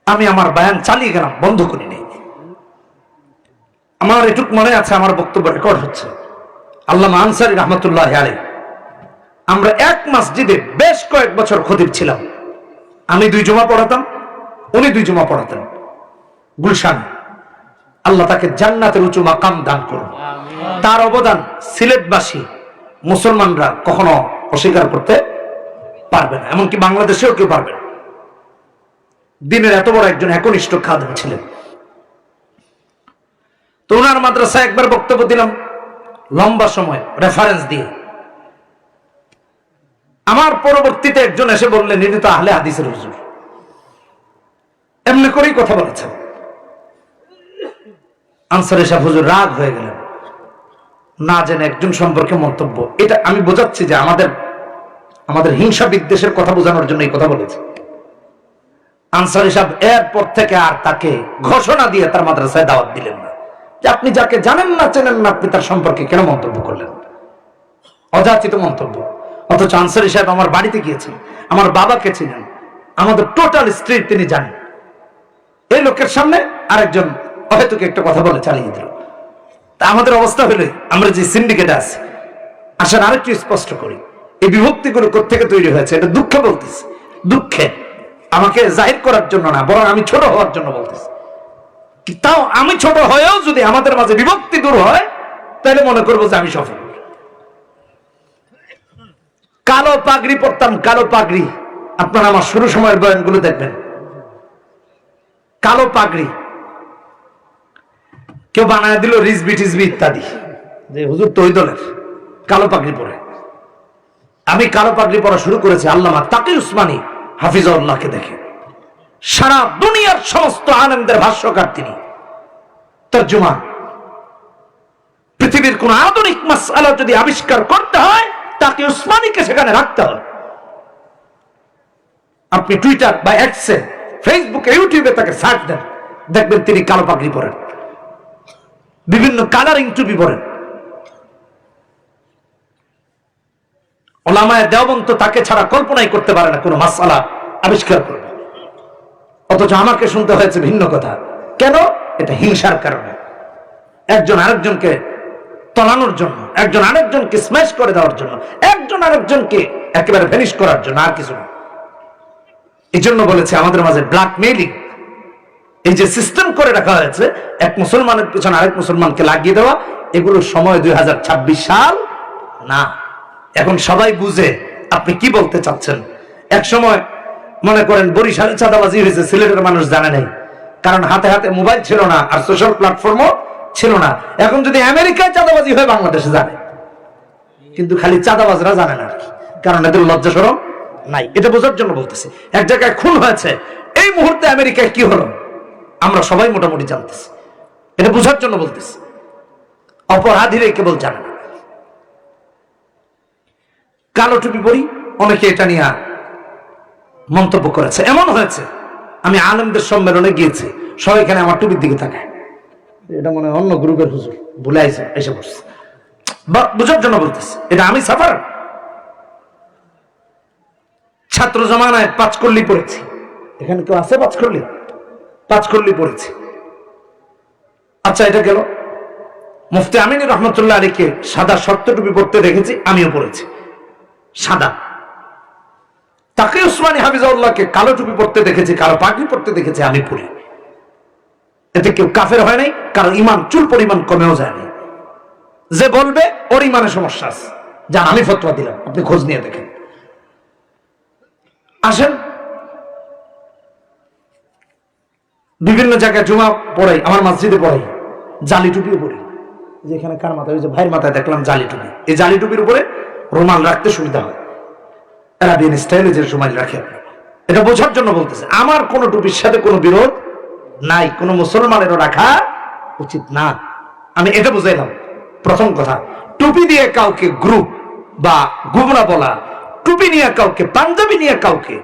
আমি আমার বয়ান চালিয়ে গেলাম, বন্ধ করিনি। আমার এটুক মনে আছে, আমার বক্তব্য রেকর্ড হচ্ছে। আল্লামা আনসারী রহমতুল্লাহ আলাইহি, আমরা এক মসজিদে বেশ কয়েক বছর খতিব ছিলাম। আমি 2 জুমা পড়াতাম, উনি 2 জুমা পড়াতেন। গুলশান, আল্লাহ তাকে জান্নাতের উঁচু মাকাম দান করুন। তার অবদান সিলেটবাসী মুসলমানরা কখনো অস্বীকার করতে পারবে না, এমনকি বাংলাদেশেও কেউ পারবে না। দিনের এত বড় একজন একনিষ্ঠ খাদেম ছিলেন। তো ওনার মাদ্রাসায় একবার বক্তব্য দিলাম, লম্বা সময় রেফারেন্স দিয়ে। আমার পরবর্তীতে একজন এসে বললেন, ইনি তো আহলে হাদিসের হুজুর। এমনি করেই কথা বলেছেন। আনসারী সাহেব হুজুর রাগ হয়ে গেলেন, না জেনে একজন সম্পর্কে মন্তব্য। এটা আমি বোঝাচ্ছি যে আমাদের হিংসা বিদ্বেষের কথা বোঝানোর জন্য এই কথা বলেছে। আনসারী সাহেব এরপর থেকে আর তাকে ঘোষণা দিয়ে তার মাদ্রাসায় দাওয়াত দিলেন না, যে আপনি যাকে জানেন না চেনেন না, আপনি তার সম্পর্কে কেন মন্তব্য করলেন? অযাচিত মন্তব্য। অথচ আনসারী সাহেব আমার বাড়িতে গিয়েছেন, আমার বাবাকে চিনেন, আমাদের টোটাল স্ট্রিট তিনি জানেন। এই লোকের সামনে আরেকজন হয়তো একটা কথা বলে চালিয়ে দিল। তা আমাদের অবস্থা হলে, আমরা যে সিন্ডিকেটে আছি, আসেন আরেকটু স্পষ্ট করি, এই বিভক্তিগুলো কোত্থেকে তৈরি হয়েছে এটা দুঃখে বলতেছি। দুঃখে, আমাকে জাহির করার জন্য না, বরং আমি ছোট হওয়ার জন্য বলতেছি। তাও আমি ছোট হয়েও যদি আমাদের মাঝে বিভক্তি দূর হয়, তাহলে মনে করবো যে আমি সফল। কালো পাগড়ি পরতাম, কালো পাগড়ি। আপনারা আমার শুরু সময়ের বয়ানগুলো দেখবেন, কালো পাগড়ি কেউ বানায় দিল রিজবি টিজবি ইত্যাদি, যে হুজুর তো ওই দলের, কালো পাগড়ি পরে। আমি কালো পাগড়ি পরা শুরু করেছি আল্লামা তাকি উসমানী হাফিজাউল্লাহকে দেখে। সারা দুনিয়ার সমস্ত আলেমদের ভাষ্যকার তিনি, তরজুমান। পৃথিবীর কোন আধুনিক মাসআলা যদি আবিষ্কার করতে হয়, তাকি উসমানীকে সেখানে রাখতে হয়। আপনি টুইটার বা এক্সে, ফেসবুকে, ইউটিউবে তাকে সার্চ দেন, দেখবেন তিনি কালো পাগড়ি পরেন, বিভিন্ন কালারিং টুপি পরেন। ওলামায়ে দেওবন্দ তাকে ছাড়া কল্পনাই করতে পারে না কোনো মাসআলা আবিষ্কার করবে। অথচ আমাকে শুনতে হয়েছে ভিন্ন কথা। কেন? এটা হিংসার কারণে, একজন আরেকজনকে তলানোর জন্য, একজন আরেকজনকে স্ম্যাশ করে দেওয়ার জন্য, একজন আরেকজনকে একেবারে ভ্যানিশ করার জন্য, আর কিছু না। এই জন্য বলেছে আমাদের মাঝে ব্ল্যাকমেইলিং, এই যে সিস্টেম করে রাখা হয়েছে এক মুসলমানের পিছনে আরেক মুসলমানকে লাগিয়ে দেওয়া, এগুলোর সময় 2026 সাল না। এখন সবাই বুঝে আপনি কি বলতে চাচ্ছেন। এক সময় মনে করেন বরিশালে চাঁদাবাজি হয়েছে, সিলেটের মানুষ জানে নাই, কারণ হাতে হাতে মোবাইল ছিল না আর সোশ্যাল প্ল্যাটফর্মও ছিল না। এখন যদি আমেরিকায় চাঁদাবাজি হয়, বাংলাদেশে জানে, কিন্তু খালি চাঁদাবাজরা জানে না, কারণ এদের লজ্জা শরম নাই। এটা বোঝার জন্য বলতেছি। এক জায়গায় খুন হয়েছে, এই মুহূর্তে আমেরিকায় কি হলো আমরা সবাই মোটামুটি জানতেছি। এটা বোঝার জন্য বলতেছি, অপরাধীরা কেবল জানে না। কালো টুপি পরি, অনেকে এটা নিয়ে মন্তব্য করেছে। এমন হয়েছে আমি আলেমদের সম্মেলনে গিয়েছি, সবাই এখানে আমার টুপির দিকে তাকায়, এটা মনে হয় অন্য গ্রুপের হুজুর ভুলে এসে পড়ছে। বুঝার জন্য বলতেছি, এটা আমি সাফার ছাত্র জমানায় পাঁচকল্লি পড়েছি। এখানে কেউ আছে পাঁচকল্লি? পাঁচকল্লি পড়েছি। আচ্ছা, এটা গেল। মুফতি আমিন রহমতুল্লাহ আলীকে সাদা শর্ত টুপি পড়তে দেখেছি, আমিও পড়েছি সাদা। তাকে উসমানী হাফিজাউল্লাহকে কালো টুপি পড়তে দেখেছি, কালো পাগড়ি পড়তে দেখেছি, আমি পড়ি। এতে কেউ কাফের হয় নাই, কারণ ইমান চুল পরিমাণ কমেও যায়নি। যে বলবে ওর ইমানের সমস্যা আছে, যান আমি ফতোয়া দিলাম, আপনি খোঁজ নিয়ে দেখেন। আসেন, বিভিন্ন জায়গায় জুমা পড়াই, আমার মসজিদে পড়াই, জালি টুপিও পড়ি। যেখানে কার মাথায়, ওই যে ভাইয়ের মাথায় দেখলাম জালি টুপি। এই জালি টুপির উপরে রুমাল রাখতে সুবিধা হয়, আরাবিয়ান স্টাইলে যে রুমাল রাখে। এটা বোঝার জন্য বলতেছে, আমার কোন টুপির সাথে কোনো বিরোধ নাই, কোন মুসলমানেরও রাখা উচিত না। আমি এটা বুঝাইলাম। প্রথম কথা, টুপি দিয়ে কাউকে গ্রুপ বা গুমরা বলা, টুপি নিয়ে কাউকে, পাঞ্জাবি নিয়ে কাউকে,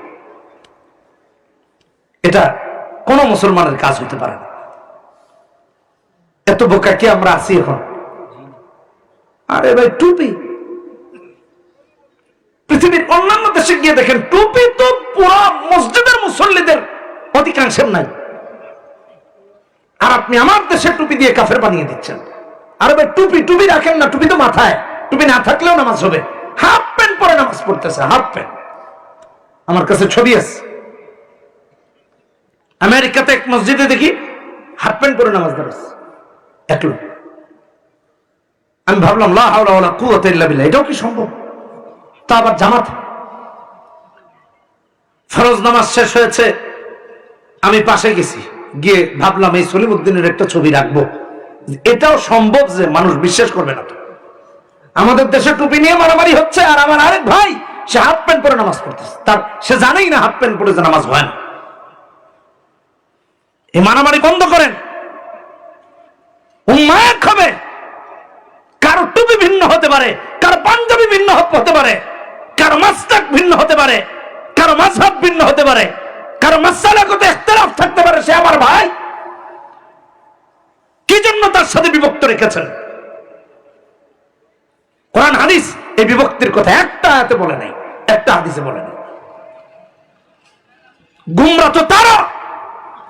এটা কোন মুসলমানের কাজ হতে পারে না। এত বোকা কি আমরা আছি এখন? আরে ভাই, টুপি পৃথিবীর অন্যান্য দেশে গিয়ে দেখেন, টুপি তো পুরো মসজিদের মুসল্লিদের অধিকাংশের নাই। আর আপনি আমার দেশের টুপি দিয়ে কাফের বানিয়ে দিচ্ছেন। আরে ভাই, টুপি রাখেন না, টুপি তো মাথায়, টুপি না থাকলেও নামাজ হবে। হাফ প্যান্ট পরে নামাজ পড়তেছে, হাফ প্যান্ট। আমার কাছে ছবি আছে, আমেরিকাতে এক মসজিদে দেখি হাফ প্যান্ট পরে নামাজ দাঁড়াচ্ছে এক লোক। আমি ভাবলাম লা হাওলা ওয়ালা কুওয়াতা ইল্লা বিল্লাহ, এটাও কি সম্ভব? তা আবার জামাত। ফরজ নামাজ শেষ হয়েছে, আমি পাশে গেছি, গিয়ে ভাবলাম এই সলিমউদ্দিনের একটা ছবি রাখবো। এটাও সম্ভব যে মানুষ বিশ্বাস করবে না। তো আমাদের দেশে টুপি নিয়ে মারামারি হচ্ছে, আর আমার আরেক ভাই সে হাফ প্যান্ট পরে নামাজ পড়তেছে, তার সে জানেই না হাফ প্যান্ট পরে যে নামাজ হয় না। এই মারামারি বন্ধ করেন, উম্মাহ হবে। কারো টুপি ভিন্ন হতে পারে, কারো পাঞ্জাবি ভিন্ন হতে পারে, কারো মাসলাক ভিন্ন হতে পারে, কারো মাযহাব ভিন্ন হতে পারে, কারো মাসআলাগত ইখতিলাফ থাকতে পারে। সে আমার ভাই, কি জন্য তার সাথে বিভক্ত রেখেছেন? কোরআন হাদিস এই বিভক্তির কথা একটা আয়াতে বলে নাই, একটা হাদিসে বলে নাই। গুমরা তো তারা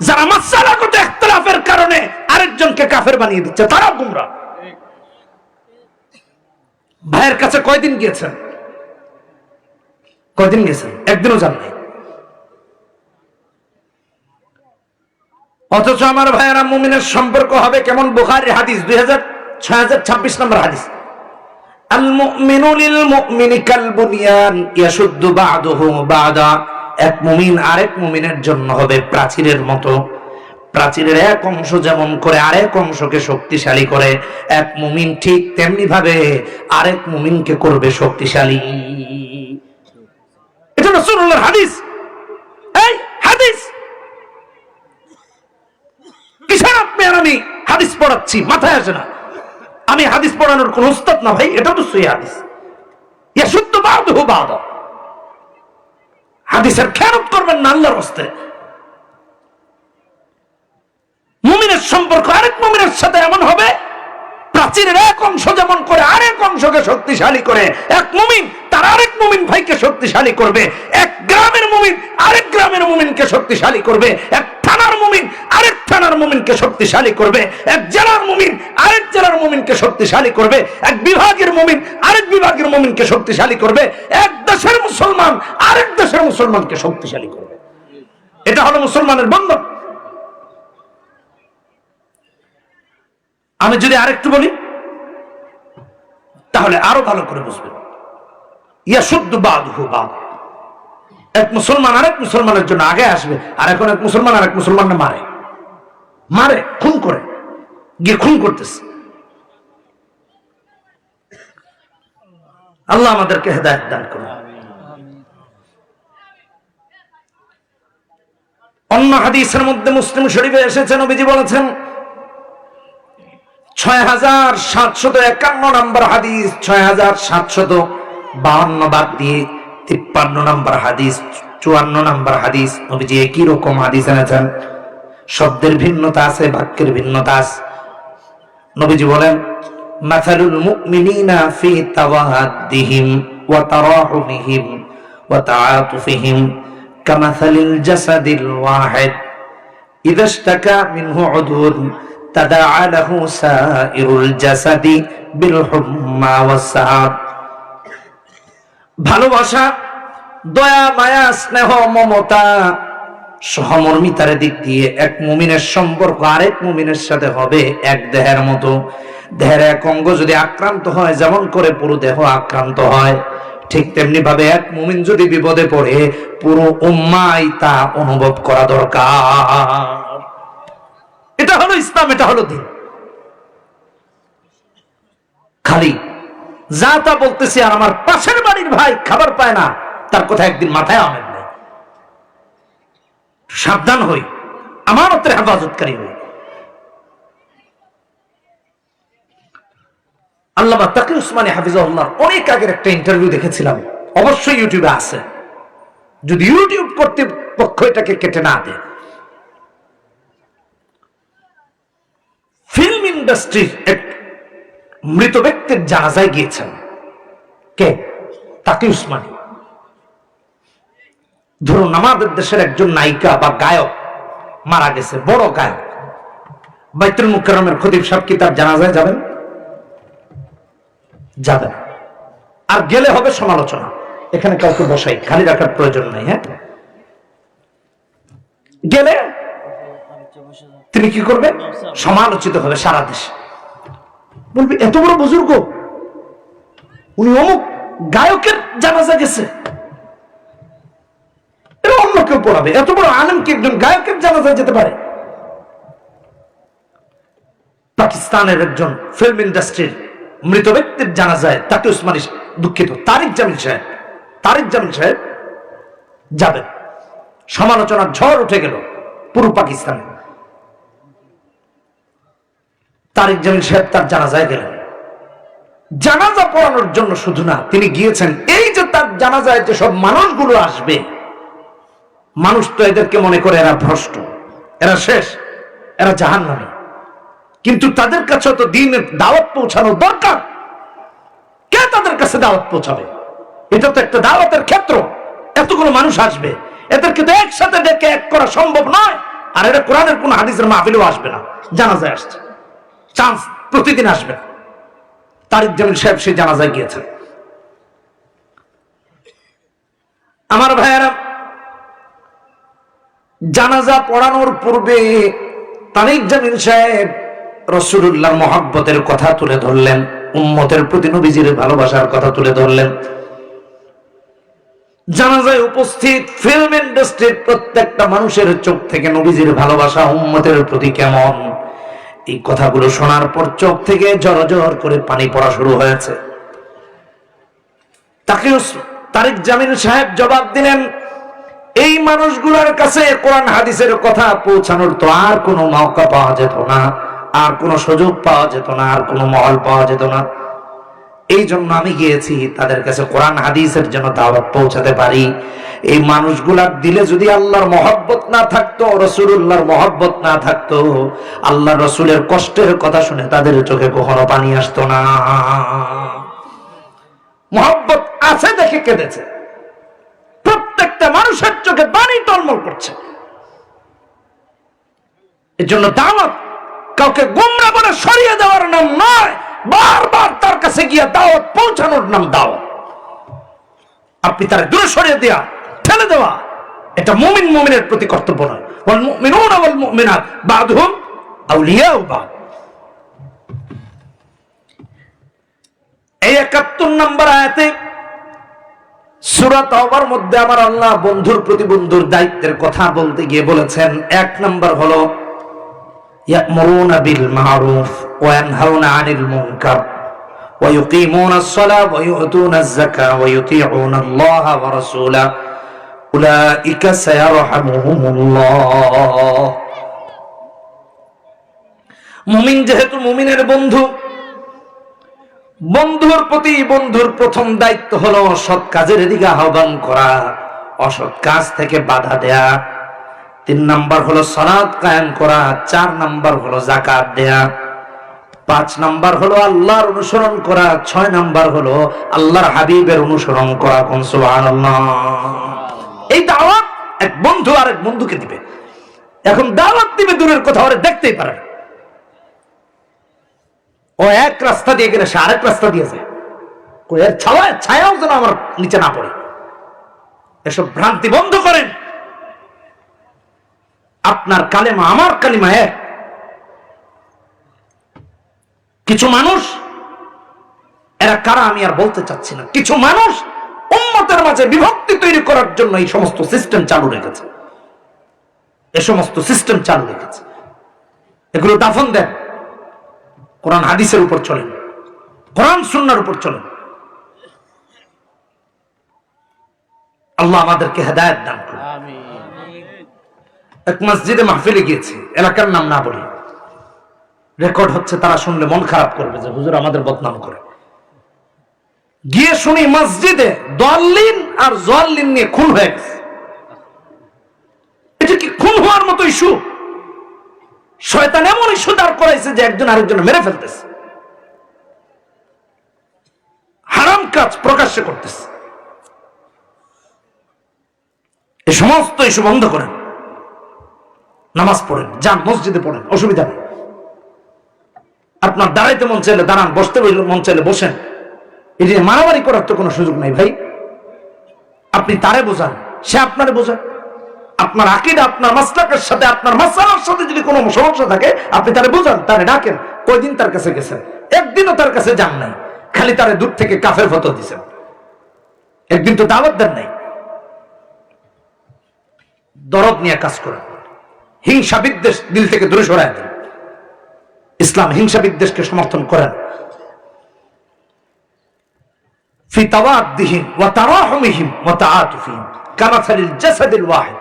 যারা মাসআলাগত ইখতিলাফের কারণে আরেকজনকে কাফের বানিয়ে দিচ্ছে, তারা গুমরা। ভাইয়ের কাছে কয়দিন গিয়েছেন? কয়দিন গেছেন? একদিনও যান নাই। অথচ আমার ভাইয়েরা, মুমিনের সম্পর্ক হবে কেমন? বুখারীর হাদিস 6626 নম্বর হাদিস, আল মুমিনু লিল মুমিনি কাল বুনিয়ান ইয়াশুদ্দু বা'দুহু বা'দা। এক মুমিন আরেক মুমিনের জন্য হবে প্রাচীরের মতো। প্রাচীরের এক অংশ যেমন করে আরেক অংশকে শক্তিশালী করে, এক মুমিন ঠিক তেমনি ভাবে আরেক মুমিনকে করবে শক্তিশালী। এটা রাসূলুল্লাহর হাদিস। এই হাদিস কিসের আপনি আর আমি হাদিস পড়াচ্ছি? মাথায় আসে না। আমি হাদিস পড়ানোর কোন উস্তাদ না ভাই, এটা তো সহিহ হাদিস। ইয়াশুদ্দু বা'দুহু বা'দা। হাদিসের খেয়ানত করবেন না আল্লাহর রাস্তে। মুমিনের সম্পর্ক আরেক মুমিনের সাথে এমন হবে, প্রাচীরের এক অংশ যেমন করে আরেক অংশকে শক্তিশালী করে, এক মুমিন তার আরেক মুমিন ভাইকে শক্তিশালী করবে। এক গ্রামের মুমিন আরেক গ্রামের মুমিনকে শক্তিশালী করবে। এক থানার মুমিন আরেক থানার মুমিনকে শক্তিশালী করবে। এক জেলার মুমিন আরেক জেলার মুমিনকে শক্তিশালী করবে। এক বিভাগের মুমিন আরেক বিভাগের মুমিনকে শক্তিশালী করবে। এক দেশের মুসলমান আরেক দেশের মুসলমানকে শক্তিশালী করবে। এটা হলো মুসলমানের বন্ধন। আমি যদি আরেকটু বলি তাহলে আরো ভালো করে বুঝবেন। ইয়াশুদ্দু বা'দুহু বা'দা। এক মুসলমান আরেক মুসলমানের জন্য আগে আসবে, আর এখন এক মুসলমান আরেক মুসলমানকে মারে, খুন করে, গিয়ে খুন করতেছে। আল্লাহ আমাদেরকে হেদায়েত দান করুন। অন্য হাদিসের মধ্যে মুসলিম শরীফে এসেছে, নবীজি বলেছেন, 6751 নম্বর হাদিস, 6752 বাদ দিয়ে 53 নম্বর হাদিস, 54 নম্বর হাদিস নবীজি একই রকম হাদিস এনেছেন। শব্দের ভিন্নতা আছে, বাক্যের ভিন্নতা আছে। নবীজি বলেন, মাসালুল মুমিনিনা ফি তাওয়াদ্দিহিম ওয়া তারাহুমিহিম ওয়া তাআতুফিহিম কামাসালিল জাসাদিল ওয়াহিদ ইযা ইশতাকা মিনহু উদুন তাদাআ লাহু সাইরুল জাসাদি বিল হুম্মা ওয়াস সাহাব। ভালোবাসা, দয়া, মায়া, স্নেহ, মমতা, সহমর্মিতার দিক দিয়ে এক মুমিনের সম্পর্ক আরেক মুমিনের সাথে হবে এক দেহের মতো। দেহের এক অঙ্গ যদি আক্রান্ত হয়, যেমন করে পুরো দেহ আক্রান্ত হয়, ঠিক তেমনি ভাবে এক মুমিন যদি বিপদে পড়ে পুরো উম্মাই তা অনুভব করা দরকার। এটা হলো ইসলাম, এটা হলো দ্বীন। খালি যা তা বলতেছি আর আমার পাশের বাড়ির ভাই খাবার পায় না, তার কথা একদিন মাথায় আনেন নাই। সাবধান হই, আমানতের হেফাজতকারী হই। আল্লামা তাকি উসমানী হাফিজাহুল্লাহ অনেক আগের একটা ইন্টারভিউ দেখেছিলাম, অবশ্যই ইউটিউবে আছে, যদি ইউটিউব কর্তৃপক্ষ এটাকে কেটে না দেয়। ফিল্ম ইন্ডাস্ট্রির এক মৃত ব্যক্তির জানাজায় গিয়েছেন। কে? তাকি উসমানী। ধরুন আমাদের দেশের একজন নায়িকা বা গায়ক মারা গেছে, বড় গায়ক, বাইতুল মুকাররমের খতিব সাহেব কি তার জানাজায় যাবেন? যাবেন। আর গেলে হবে সমালোচনা। এখানে কাউকে বসাই, খালি রাখার প্রয়োজন নাই। হ্যাঁ, গেলে তিনি কি করবে? সমালোচিত হবে সারা দেশে। বলবি এত বড় বুজুর্গ, উনি অমুক গায়কের জানাজা গেছে, এটা অন্য কেউ পড়াবে। এত বড় আলেম কি একজন গায়কের জানাজায় যেতে পারে? পাকিস্তানের একজন ফিল্ম ইন্ডাস্ট্রির মৃত ব্যক্তির জানাজায় তাকি উসমানী, দুঃখিত, তারিক জামিল সাহেব যাবেন। সমালোচনার ঝড় উঠে গেল পুরো পাকিস্তানে। তারিক জামিল সাহেব তার জানাজায় গেলেন। জানাজা পড়ানোর জন্য শুধু না, তিনি গিয়েছেন এই যে তার জানাজায় যে সব মানুষগুলো আসবে, মানুষ তো এদেরকে মনে করে এরা ভ্রষ্ট, এরা শেষ, এরা জাহান্নামী, কিন্তু তাদের কাছে তো দ্বীনের দাওয়াত পৌঁছানো দরকার। কে তাদের কাছে দাওয়াত পৌঁছাবে? এটা তো একটা দাওয়াতের ক্ষেত্র, এতগুলো মানুষ আসবে, এদেরকে তো একসাথে ডেকে এক করা সম্ভব নয়। আর এটা কোরআনের কোন হাদিসের মাহফিলেও আসবে না, জানাজায় আসছে, চান্স প্রতিদিন আসবে। তারিক জামিল সাহেব সেই জানাজায় গিয়েছেন। আমার ভাইয়েরা, জানাজা পড়ানোর পূর্বে তারিক জামিল সাহেব রাসূলুল্লাহর মহব্বতের কথা তুলে ধরলেন, উম্মতের প্রতি নবীজির ভালোবাসার কথা তুলে ধরলেন। জানাজায় উপস্থিত ফিল্ম ইন্ডাস্ট্রির প্রত্যেকটা মানুষের চোখ থেকে নবীজির ভালোবাসা উম্মতের প্রতি কেমন, এই কথাগুলো শোনার পর চোখ থেকে ঝরঝর করে পানি পড়া শুরু হয়েছে। তারিক জামিল সাহেব জবাব দিলেন, এই মানুষগুলোর কাছে কোরআন হাদিসের কথা পৌঁছানোর তো আর কোনো মৌকা পাওয়া যেত না, আর কোনো সুযোগ পাওয়া যেত না, আর কোনো মহল পাওয়া যেত না। এই জন্য আমি গিয়েছি তাদের কাছে কোরআন হাদিসের জন্য দাওয়াত পৌঁছাতে পারি। এই মানুষগুলার দিলে যদি আল্লাহর মহব্বত না থাকতো, রাসূলুল্লাহর মহব্বত না থাকতো, আল্লাহ রাসূলের কষ্টের কথা শুনে তাদের চোখে কখনো পানি আসতো না। মহব্বত আছে দেখে কেঁদেছে, প্রত্যেকটা মানুষের চোখে পানি টলমল করছে। এর জন্য দাওয়াত কাউকে গোমরাহ করে সরিয়ে দেওয়ার নাম নয়, বারবার তার কাছে গিয়ে দাওয়াত পৌঁছানোর নাম দাওয়াত। আপনি তার দূরে সরিয়ে দেওয়া, ঠেলে দেওয়া, এটা মুমিন মুমিনের প্রতি কর্তব্য নয়। ওয়াল মুমিনুনা ওয়াল মুমিনাত বা'দুহুম আউলিয়াউ বা'দ। এই 71 নম্বর আয়াতে সূরা তাওবার মধ্যে আমার আল্লাহ বন্ধুর প্রতি বন্ধুর দায়িত্বের কথা বলতে গিয়ে বলেছেন, 1 নম্বর হলো ইয়া'মুরুনা বিল মা'রুফ ওয়া ইয়ানহাউনা আনিল মুনকার ওয়া ইউকিমুনাস সালাহ ওয়া ইউতুনাজ যাকাহ ওয়া ইউতিউনা আল্লাহ ওয়া রাসূলাহু উলাইকা সায়ারহামুহুমুল্লাহ। মুমিন যেহেতু মুমিনের বন্ধু, বন্ধুর প্রতি বন্ধুর প্রথম দায়িত্ব হলো সৎ কাজের দিকে আহ্বান করা, অসৎ কাজ থেকে বাধা দেয়া। 3 নাম্বার হলো সালাত কায়েম করা, 4 নাম্বার হলো যাকাত দেয়া, 5 নাম্বার হলো আল্লাহর অনুসরণ করা, 6 নাম্বার হলো আল্লাহর হাবিবের অনুসরণ করা। কোন সুবহানাল্লাহ। এই দাওয়াত এক বন্ধু আরেক বন্ধুকে দিবে। এখন দাওয়াত দিবে দূরের কথা, ওরে দেখতেই পারে না। ও এক রাস্তা দিয়ে গেলে সে আরেক রাস্তা দিয়ে যায়, এর ছায়াও যেন আমার নিচে না পড়ে। এসব ভ্রান্তি বন্ধ করেন। আপনার কালেমা আমার কালিমা এক। কিছু মানুষ, এরা কারা আমি আর বলতে চাচ্ছি না, কিছু মানুষ উম্মতের মাঝে বিভক্তি তৈরি করার জন্য এই সমস্ত সিস্টেম চালু রেখেছে, এ সমস্ত সিস্টেম চালু রেখেছে। এগুলো দাফন দেন, কোরআন হাদিসের উপর চলেন, কোরআন সুন্নাহর উপর চলেন। আল্লাহ আমাদেরকে হেদায়েত দান করুন। আমিন। এক মসজিদে মাহফিলে গিয়েছি, এলাকার নাম না বলি, রেকর্ড হচ্ছে, তারা শুনলে মন খারাপ করবে যে হুজুর আমাদের বদনাম করে। গিয়ে শুনি মসজিদে দলিন আর জলিন নিয়ে খুন হয়ে গেছে। এটা কি খুন হওয়ার মতো ইস্যু? শয়তান এমন ইস্যু দাঁড় করাইছে যে একজন আরেকজন মেরে ফেলতেছে, হারাম কাজ প্রকাশ্যে করতেছে। এই সমস্ত ইস্যু বন্ধ করেন, নামাজ পড়েন, যান মসজিদে পড়েন, অসুবিধা নেই। আপনার দাঁড়াইতে মন চাইলে দাঁড়ান, বসতে মন চাইলে বসেন। এই যে মারামারি করার তো কোনো সুযোগ নাই ভাই। আপনি তারে বোঝান, সে আপনারে বোঝান। আপনার আকীদা, আপনার মাসলাকের সাথে, আপনার মাসআলার সাথে যদি কোনো সমস্যা থাকে, আপনি তারে বোঝান, তারে ডাকেন। কয়দিন তার কাছে গেছেন? একদিনও তার কাছে যান নাই, খালি তারে দূর থেকে কাফের ফতোয়া দিয়েছেন। একদিন তো দাওয়াত দেন নাই। দরদ নিয়ে কাজ করেন, হিংসা বিদ্বেষ দিল থেকে দূরে সরায় দেন। ইসলাম হিংসা বিদ্বেষকে সমর্থন করেন। ফি তাওয়াদ্দিহিম ওয়া তারাহুমিহিম ওয়া তাআতুফিহিম কামাসালিল জাসাদিল ওয়াহিদ।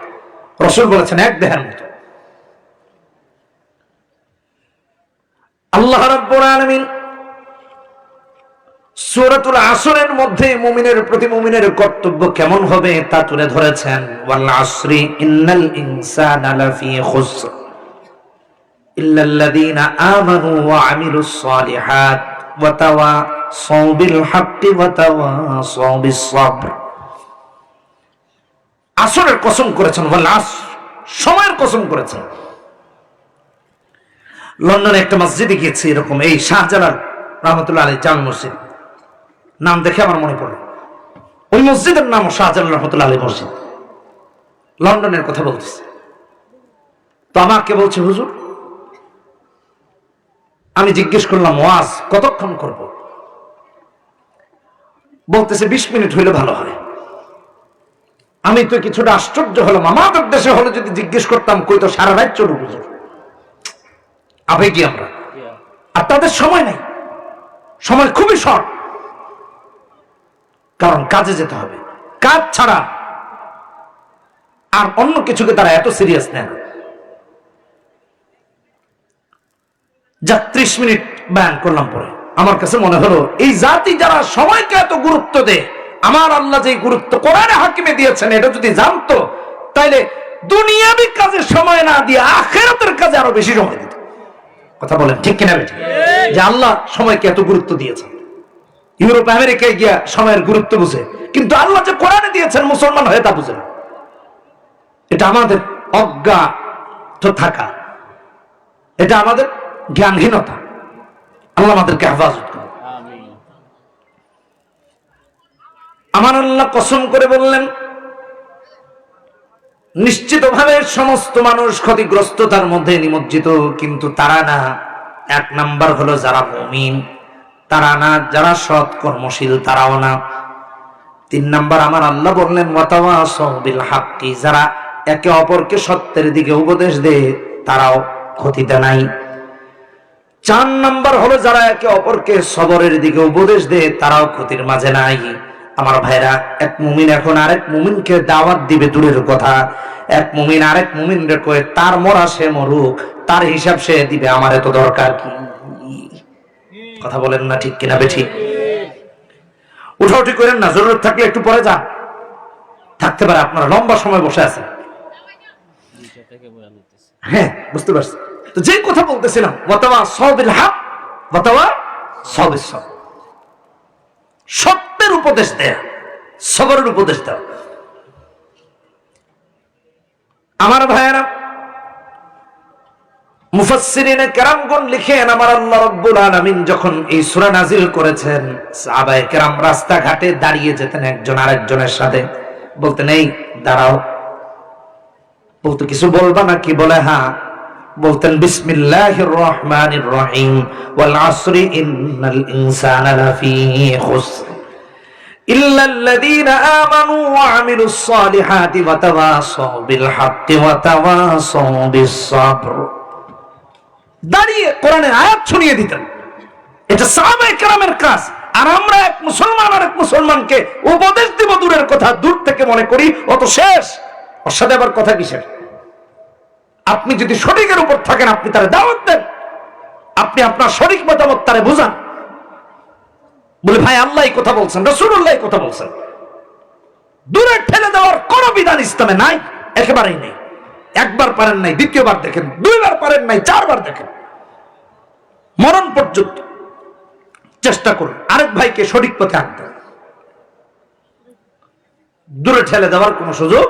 রাসূল বলেছেন এক দেহের মতো। আল্লাহ রাব্বুল আলামিন সূরাতুল আসরের মধ্যে মুমিনের প্রতি মুমিনের কর্তব্য কেমন হবে তা তুলে ধরেছেন। ওয়াল আসরি ইন্নাল ইনসানা লাফি খুসর ইল্লাল্লাযীনা আমানু ওয়া আমিলুস সালিহাত ওয়া তাওয়াসাউ বিল হাক্কি ওয়া তাওয়াসাউ বিস সাবর। আসরের কসম করেছেন, ওয়াল আসর, সময়ের কসম করেছেন। লন্ডনে একটা মসজিদে গিয়েছি, এরকম এই শাহজালাল রহমতুল্লাহ আলাইহি জামে মসজিদ, নাম দেখে আমার মনে পড়ল। ওই মসজিদের নাম শাহজালাল রহমতুল্লাহ আলাইহি মসজিদ। লন্ডনের কথা বলতেছে। তো আমাকে বলছে হুজুর, আমি জিজ্ঞেস করলাম ওয়াজ কতক্ষণ করব? বলতেছে 20 মিনিট হইলে ভালো হয়। আমি তো কিছুটা আশ্চর্য হলাম। আমাদের দেশে হলে যদি জিজ্ঞেস করতাম, কই তো সারা রাত চলুক হুজুর, আবেগী আমরা। আর তাদের সময় নাই, সময় খুবই শর্ট, কারণ কাজে যেতে হবে। কাজ ছাড়া আর অন্য কিছুকে তারা এত সিরিয়াস নেন। যা 30 মিনিট বয়ান করলাম, পরে আমার কাছে মনে হলো এই জাতি যারা সময়কে এত গুরুত্ব দেয়, আমার আল্লাহ যে গুরুত্ব কোরআনে হাকিমে দিয়েছেন, এটা যদি জানতো তাইলে দুনিয়াবি কাজে সময় না দিয়ে আখিরাতের কাজে আরো বেশি সময় দিত। কথা বলেন ঠিক কিনা বেঠিক? যে আল্লাহ সময়কে এত গুরুত্ব দিয়েছেন। ইউরোপ আমেরিকায় গিয়া সময়ের গুরুত্ব বুঝে, কিন্তু আল্লাহ যে কোরআনে দিয়েছেন মুসলমান হয়ে তা বুঝে না। এটা আমাদের অজ্ঞাত থাকা, এটা আমাদের জ্ঞানহীনতা। আল্লাহ আমাদেরকে হেফাজত করুন। আমার আল্লাহ কসম করে বললেন, নিশ্চিতভাবে সমস্ত মানুষ ক্ষতিগ্রস্ততার মধ্যে নিমজ্জিত, কিন্তু তারা না। 1 নাম্বার হলো যারা মুমিন, তারা না। যারা সৎ কর্মশীল, তারাও না। 3 নাম্বার আমার আল্লাহ বললেন ওয়াতাওয়াসাউ বিল হাক্কি, যারা একে অপরকে সত্যের দিকে উপদেশ দেয়, তারাও ক্ষতিতে নাই। 4 নাম্বার হলো যারা একে অপরকে সবরের দিকে উপদেশ দেয়, তারাও ক্ষতির মাঝে নাই। আমার ভাইরা, এক মুমিন এখন আরেক মুমিনকে দাওয়াত দিবে দূরের কথা, এক মুমিন আরেক মুমিনকে কয়ে তার মরা সে মরুক, তার হিসাব সে দিবে, আমার এত দরকার কি? কথা বলেন না ঠিক কিনা বেঠিক? উঠাউঠি করেন না, জরুরত থাকলে একটু পরে যান। থাকতে পারে আপনারা লম্বা সময় বসে আছেন। হ্যাঁ, বুঝতে পারছি। তো যে কথা বলতেছিলাম, ওয়াতাওয়াসাউ বিল হক ওয়াতাওয়াসাউ বিস সবর, সত্যের উপদেশ দেয়া, সবরের উপদেশ দেওয়া। আমার ভাইয়েরা, মুফাসসিরিনে কেরামগণ লিখেন, আমার আল্লাহ রাব্বুল আলামিন যখন এই সূরা নাজিল করেছেন, সাহাবায়ে কেরাম রাস্তাঘাটে দাঁড়িয়ে যেতেন একজন আরেকজনের সাথে, বলতেন এই দাঁড়াও, বলতো কিছু বলবা না? কি বলে? হ্যাঁ। বলতেন বিসমিল্লাহির রহমানির রহিম, ওয়াল আসরি ইন্নাল ইনসানা লাফি খুসর ইল্লাল্লাযীনা আমানু ওয়া আমিলুস সালিহাতি ওয়া তাওয়াসাউ বিল হাক্কি ওয়া তাওয়াসাউ বিস সাবর। দাঁড়িয়ে কোরআনের আয়াত শুনিয়ে দিতেন। এটা সাহাবায়ে কেরামের কাজ। আর আমরা এক মুসলমান আর এক মুসলমানকে উপদেশ দিব দূরের কথা, দূর থেকে মনে করি অত শেষ, ওর সাথে আবার কথা কিসের? আপনি যদি সঠিকের উপর থাকেন, আপনি তারে দাওয়াত দেন, আপনি আপনার সঠিক মতামত তারে বুঝান, বলে ভাই আল্লাহ এই কথা বলছেন, রাসূলুল্লাহ এই কথা বলছেন। দূরে ঠেলে দেওয়ার কোন বিধান ইসলামে নাই, একেবারেই নেই। একবার পারেন নাই, দ্বিতীয়বার দেখেন, দুইবার পারেন নাই, চারবার দেখেন, মরণ পর্যন্ত চেষ্টা করুন আরেক ভাইকে সঠিক পথে আনতে। দূরে ঠেলে দেওয়ার কোন সুযোগ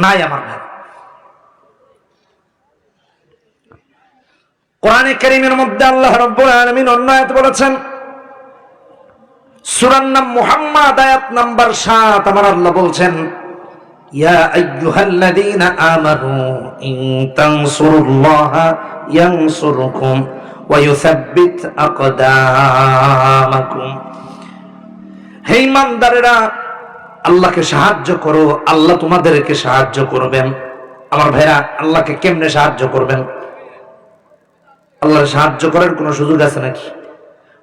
নাই আমার ভাই। কোরআনে কারীমের মধ্যে আল্লাহ রাব্বুল আলামিন অন্য আয়াত বলেছেন, সূরার নাম মুহাম্মদ, আয়াত নাম্বার 7। আমার আল্লাহ বলছেন, ইয়া আইয়ুহাল্লাযীনা আমানু ইন তানসুরুল্লাহা ইয়ানসুরকুম ওয়া ইউসাব্বিত আকদামাকুম। হে ঈমানদারেরা, আল্লাহকে সাহায্য করো, আল্লাহ তোমাদেরকে সাহায্য করবেন। আমার ভাইরা, আল্লাহকে কেমনে সাহায্য করবেন? আল্লাহর সাহায্য করার কোন সুযোগ আছে নাকি?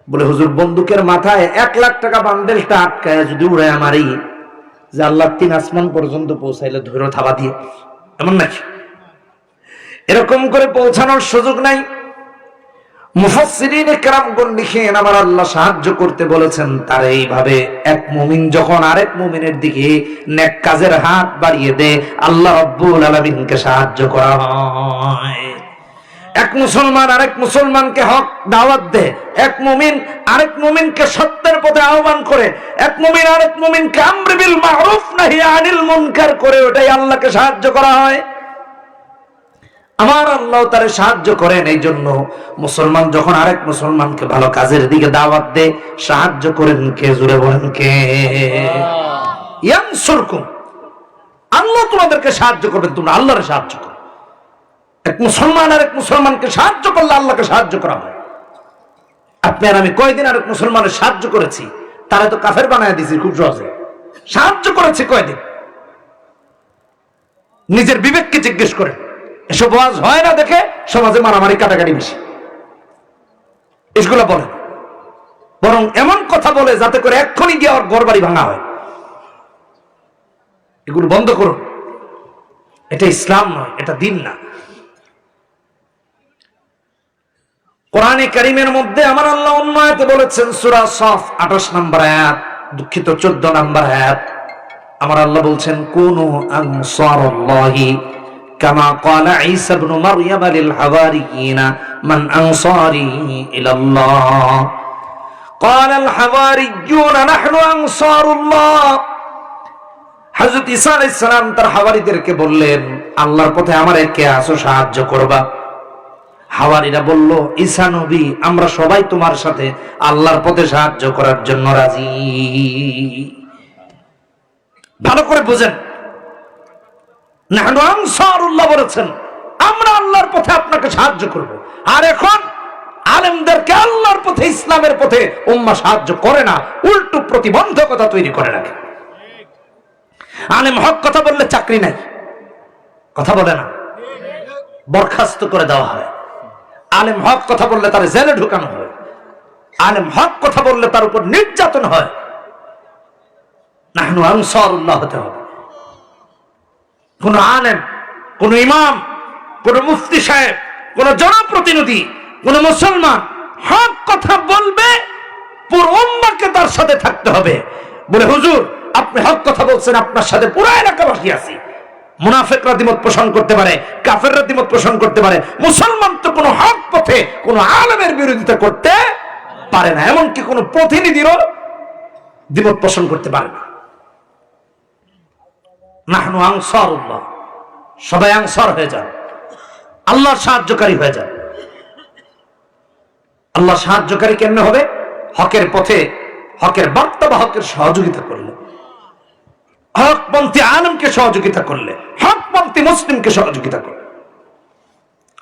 বলে হুজুর, বন্দুকের মাথায় 1 লাখ টাকা বান্ডেলটা আটকায় যদি উড়ায় মারি, যে আল্লাহ 3 আসমান পর্যন্ত পৌঁছাইলে ধৈর্য থাবা দিয়ে, এমন নাকি? এরকম করে পৌঁছানোর সুযোগ নাই। মুফাসসিরিনে কেরামগণ লিখেন, আমার আল্লাহ সাহায্য করতে বলেছেন তার এইভাবে, এক মুমিন যখন আরেক মুমিনের দিকে নেক কাজের হাত বাড়িয়ে দেয়, আল্লাহ রাব্বুল আলামিনকে সাহায্য করা হয়। এক মুসলমান আরেক মুসলমানকে হক দাওয়াত দেয়, এক মুমিন আরেক মুমিনকে সত্যের পথে আহ্বান করে, এক মুমিন আরেক মুমিনকে আমর বিল মারুফ নাহি আনিল মুনকার করে, ওটাই আল্লাহকে সাহায্য করা হয়। আমার আল্লাহ তারে সাহায্য করেন। এই জন্য মুসলমান যখন আরেক মুসলমানকে ভালো কাজের দিকে দাওয়াত দেয়, সাহায্য করেন কে? জুড়ে বলেন কে? ইয়ানসুরকুম, আল্লাহ তোমাদেরকে সাহায্য করবেন, তোমরা আল্লাহরে সাহায্য করো। এক মুসলমান আর এক মুসলমানকে সাহায্য করলে আল্লাহকে সাহায্য করা হয়। আপনি আর আমি কয়দিন আরেক মুসলমানের সাহায্য করেছি? তারা তো কাফের বানায় দিয়েছি খুব সহজে। সাহায্য করেছি কয়দিন? নিজের বিবেককে জিজ্ঞেস করেন। এসব ওয়াজ হয় না দেখে সমাজে মারামারি কাটাকাটি বেশি। এগুলো বলেন, বরং এমন কথা বলে যাতে করে এক্ষুনি গিয়ে ওর ঘর বাড়ি ভাঙা হয়। এগুলো বন্ধ করুন। এটা ইসলাম নয়, এটা দিন না। কোরআনে কারীমের মধ্যে আমার আল্লাহ অন্য আয়াতে বলেছেন, সূরা সফ 28 নম্বর আয়াত, দুঃখিত 14 নম্বর আয়াত, আমার আল্লাহ বলছেন, কুনু আনসারুল্লাহি কামা ক্বালা ঈসা ইবনে মারইয়াম লিল হাওয়ারিয়িনা মান আনসারি ইলাল্লাহ ক্বালা আল হাওয়ারিয়ুনা নাহনু আনসারুল্লাহ। হযরত ঈসা আলাইহিস সালাম তার হাওয়ারীদেরকে বললেন, আল্লাহর পথে আমারে কে আছো সাহায্য করবা? হাওয়ারীরা বলল, ঈসা নবী, আমরা সবাই তোমার সাথে আল্লাহর পথে সাহায্য করার জন্য রাজি। ভালো করে বুঝেন, নাহনু আনসারুল্লাহ বলেছেন, আমরা আল্লাহর পথে আপনাকে সাহায্য করব। আর এখন আলেমদেরকে আল্লাহর পথে, ইসলামের পথে উম্মাহ সাহায্য করে না, উল্টো প্রতিবন্ধকতা তৈরি করে রাখে। আলেম হক কথা বললে চাকরি নাই, কথা বলে না, বরখাস্ত করে দেওয়া হয়। আলেম হক কথা বললে তার জেলে ঢুকানো হয়। আলেম হক কথা বললে তার উপর নির্যাতন হয়। নাহনু আনসারুল্লাহ হতে হবে। কোন আলেম, কোন ইমাম, কোন মুফতি সাহেব, কোন জনপ্রতিনিধি, কোন মুসলমান হক কথা বলবে, পুরো উম্মাহকে তার সাথে থাকতে হবে। বলে হুজুর আপনি হক কথা বলছেন, আপনার সাথে পুরো এলাকাবাসী আছি। মুনাফিকরা দ্বিমত পোষণ করতে পারে, কাফেররা দ্বিমত পোষণ করতে পারে, মুসলমান তো কোনো হক পথে কোনো আলেমের বিরোধিতা করতে পারে না, এমনকি কোনো প্রতিনিধিরও দ্বিমত পোষণ করতে পারে না। নাহনু আনসারুল্লাহ, সবাই আনসার হয়ে যান, আল্লাহর সাহায্যকারী হয়ে যান। আল্লাহ সাহায্যকারী কেমনে হবে? হকের পথে, হকের বার্তা বা হকের সহযোগিতা করলে, হকপন্থী আলেমকে সহযোগিতা করলে, হকপন্থী মুসলিমকে সহযোগিতা করলে।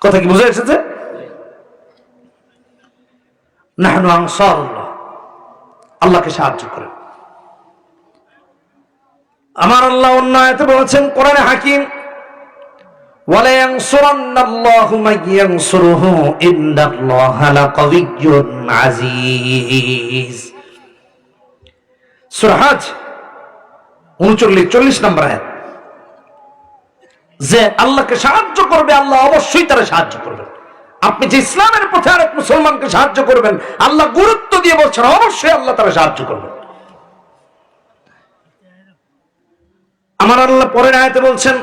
কথা কি বুঝে এসেছে? নাহনু আনসারুল্লাহ, আল্লাহকে সাহায্য করেন। আমার আল্লাহ অন্য আয়াতে বলেছেন কোরআনে হাকিম, ওয়ালা ইয়ানসুরান্নাল্লাহু মান ইয়ানসুরুহু ইন্নাল্লাহা লাকাবিয়্যুন আজিজ। সূরা হজ 39-40 নম্বর আয়াত। যে আল্লাহকে সাহায্য করবে, আল্লাহ অবশ্যই তারা সাহায্য করবেন। আপনি যে ইসলামের পথে আরেক মুসলমানকে সাহায্য করবেন, আল্লাহ গুরুত্ব দিয়ে বলছেন অবশ্যই আল্লাহ তারা সাহায্য করবেন। আমার আল্লাহ পরের আয়াতে বলছেন,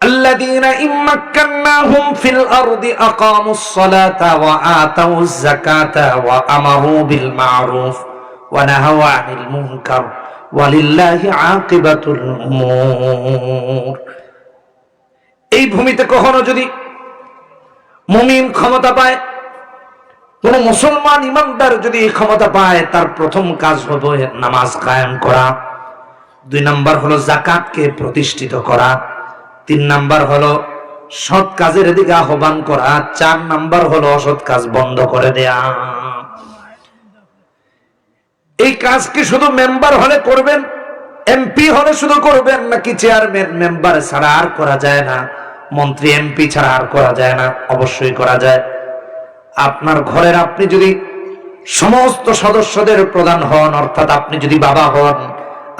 আল্লাযীনা ইম্মাক্কান্নাহুম ফিল আরদি আকামুস সালাতা ওয়া আতাউয যাকাতা ওয়া আমারু বিল মা'রুফ ওয়া নাহাউ আনিল মুনকার ওয়ালিল্লাহি আকিবাতুল উমুর। এই ভূমিতে কখনো যদি মুমিন ক্ষমতা পায়, কোন মুসলমান ইমানদার যদি ক্ষমতা পায়, তার প্রথম কাজ হলো নামাজ কায়েম করা, 2 নাম্বার হলো যাকাতকে প্রতিষ্ঠিত করা, 3 নাম্বার হলো সৎ কাজের দিকে আহ্বান করা, 4 নাম্বার হলো অসৎ কাজ বন্ধ করে দেয়া। এই কাজ কি শুধু মেম্বার হলে করবেন, এমপি হলে শুধু করবেন, নাকি চেয়ারম্যান মেম্বার ছাড়া আর করা যায় না, মন্ত্রী এমপি ছাড়া আর করা যায় না? অবশ্যই করা যায়। আপনার ঘরের আপনি যদি সমস্ত সদস্যদের প্রধান হন, অর্থাৎ আপনি যদি বাবা হন,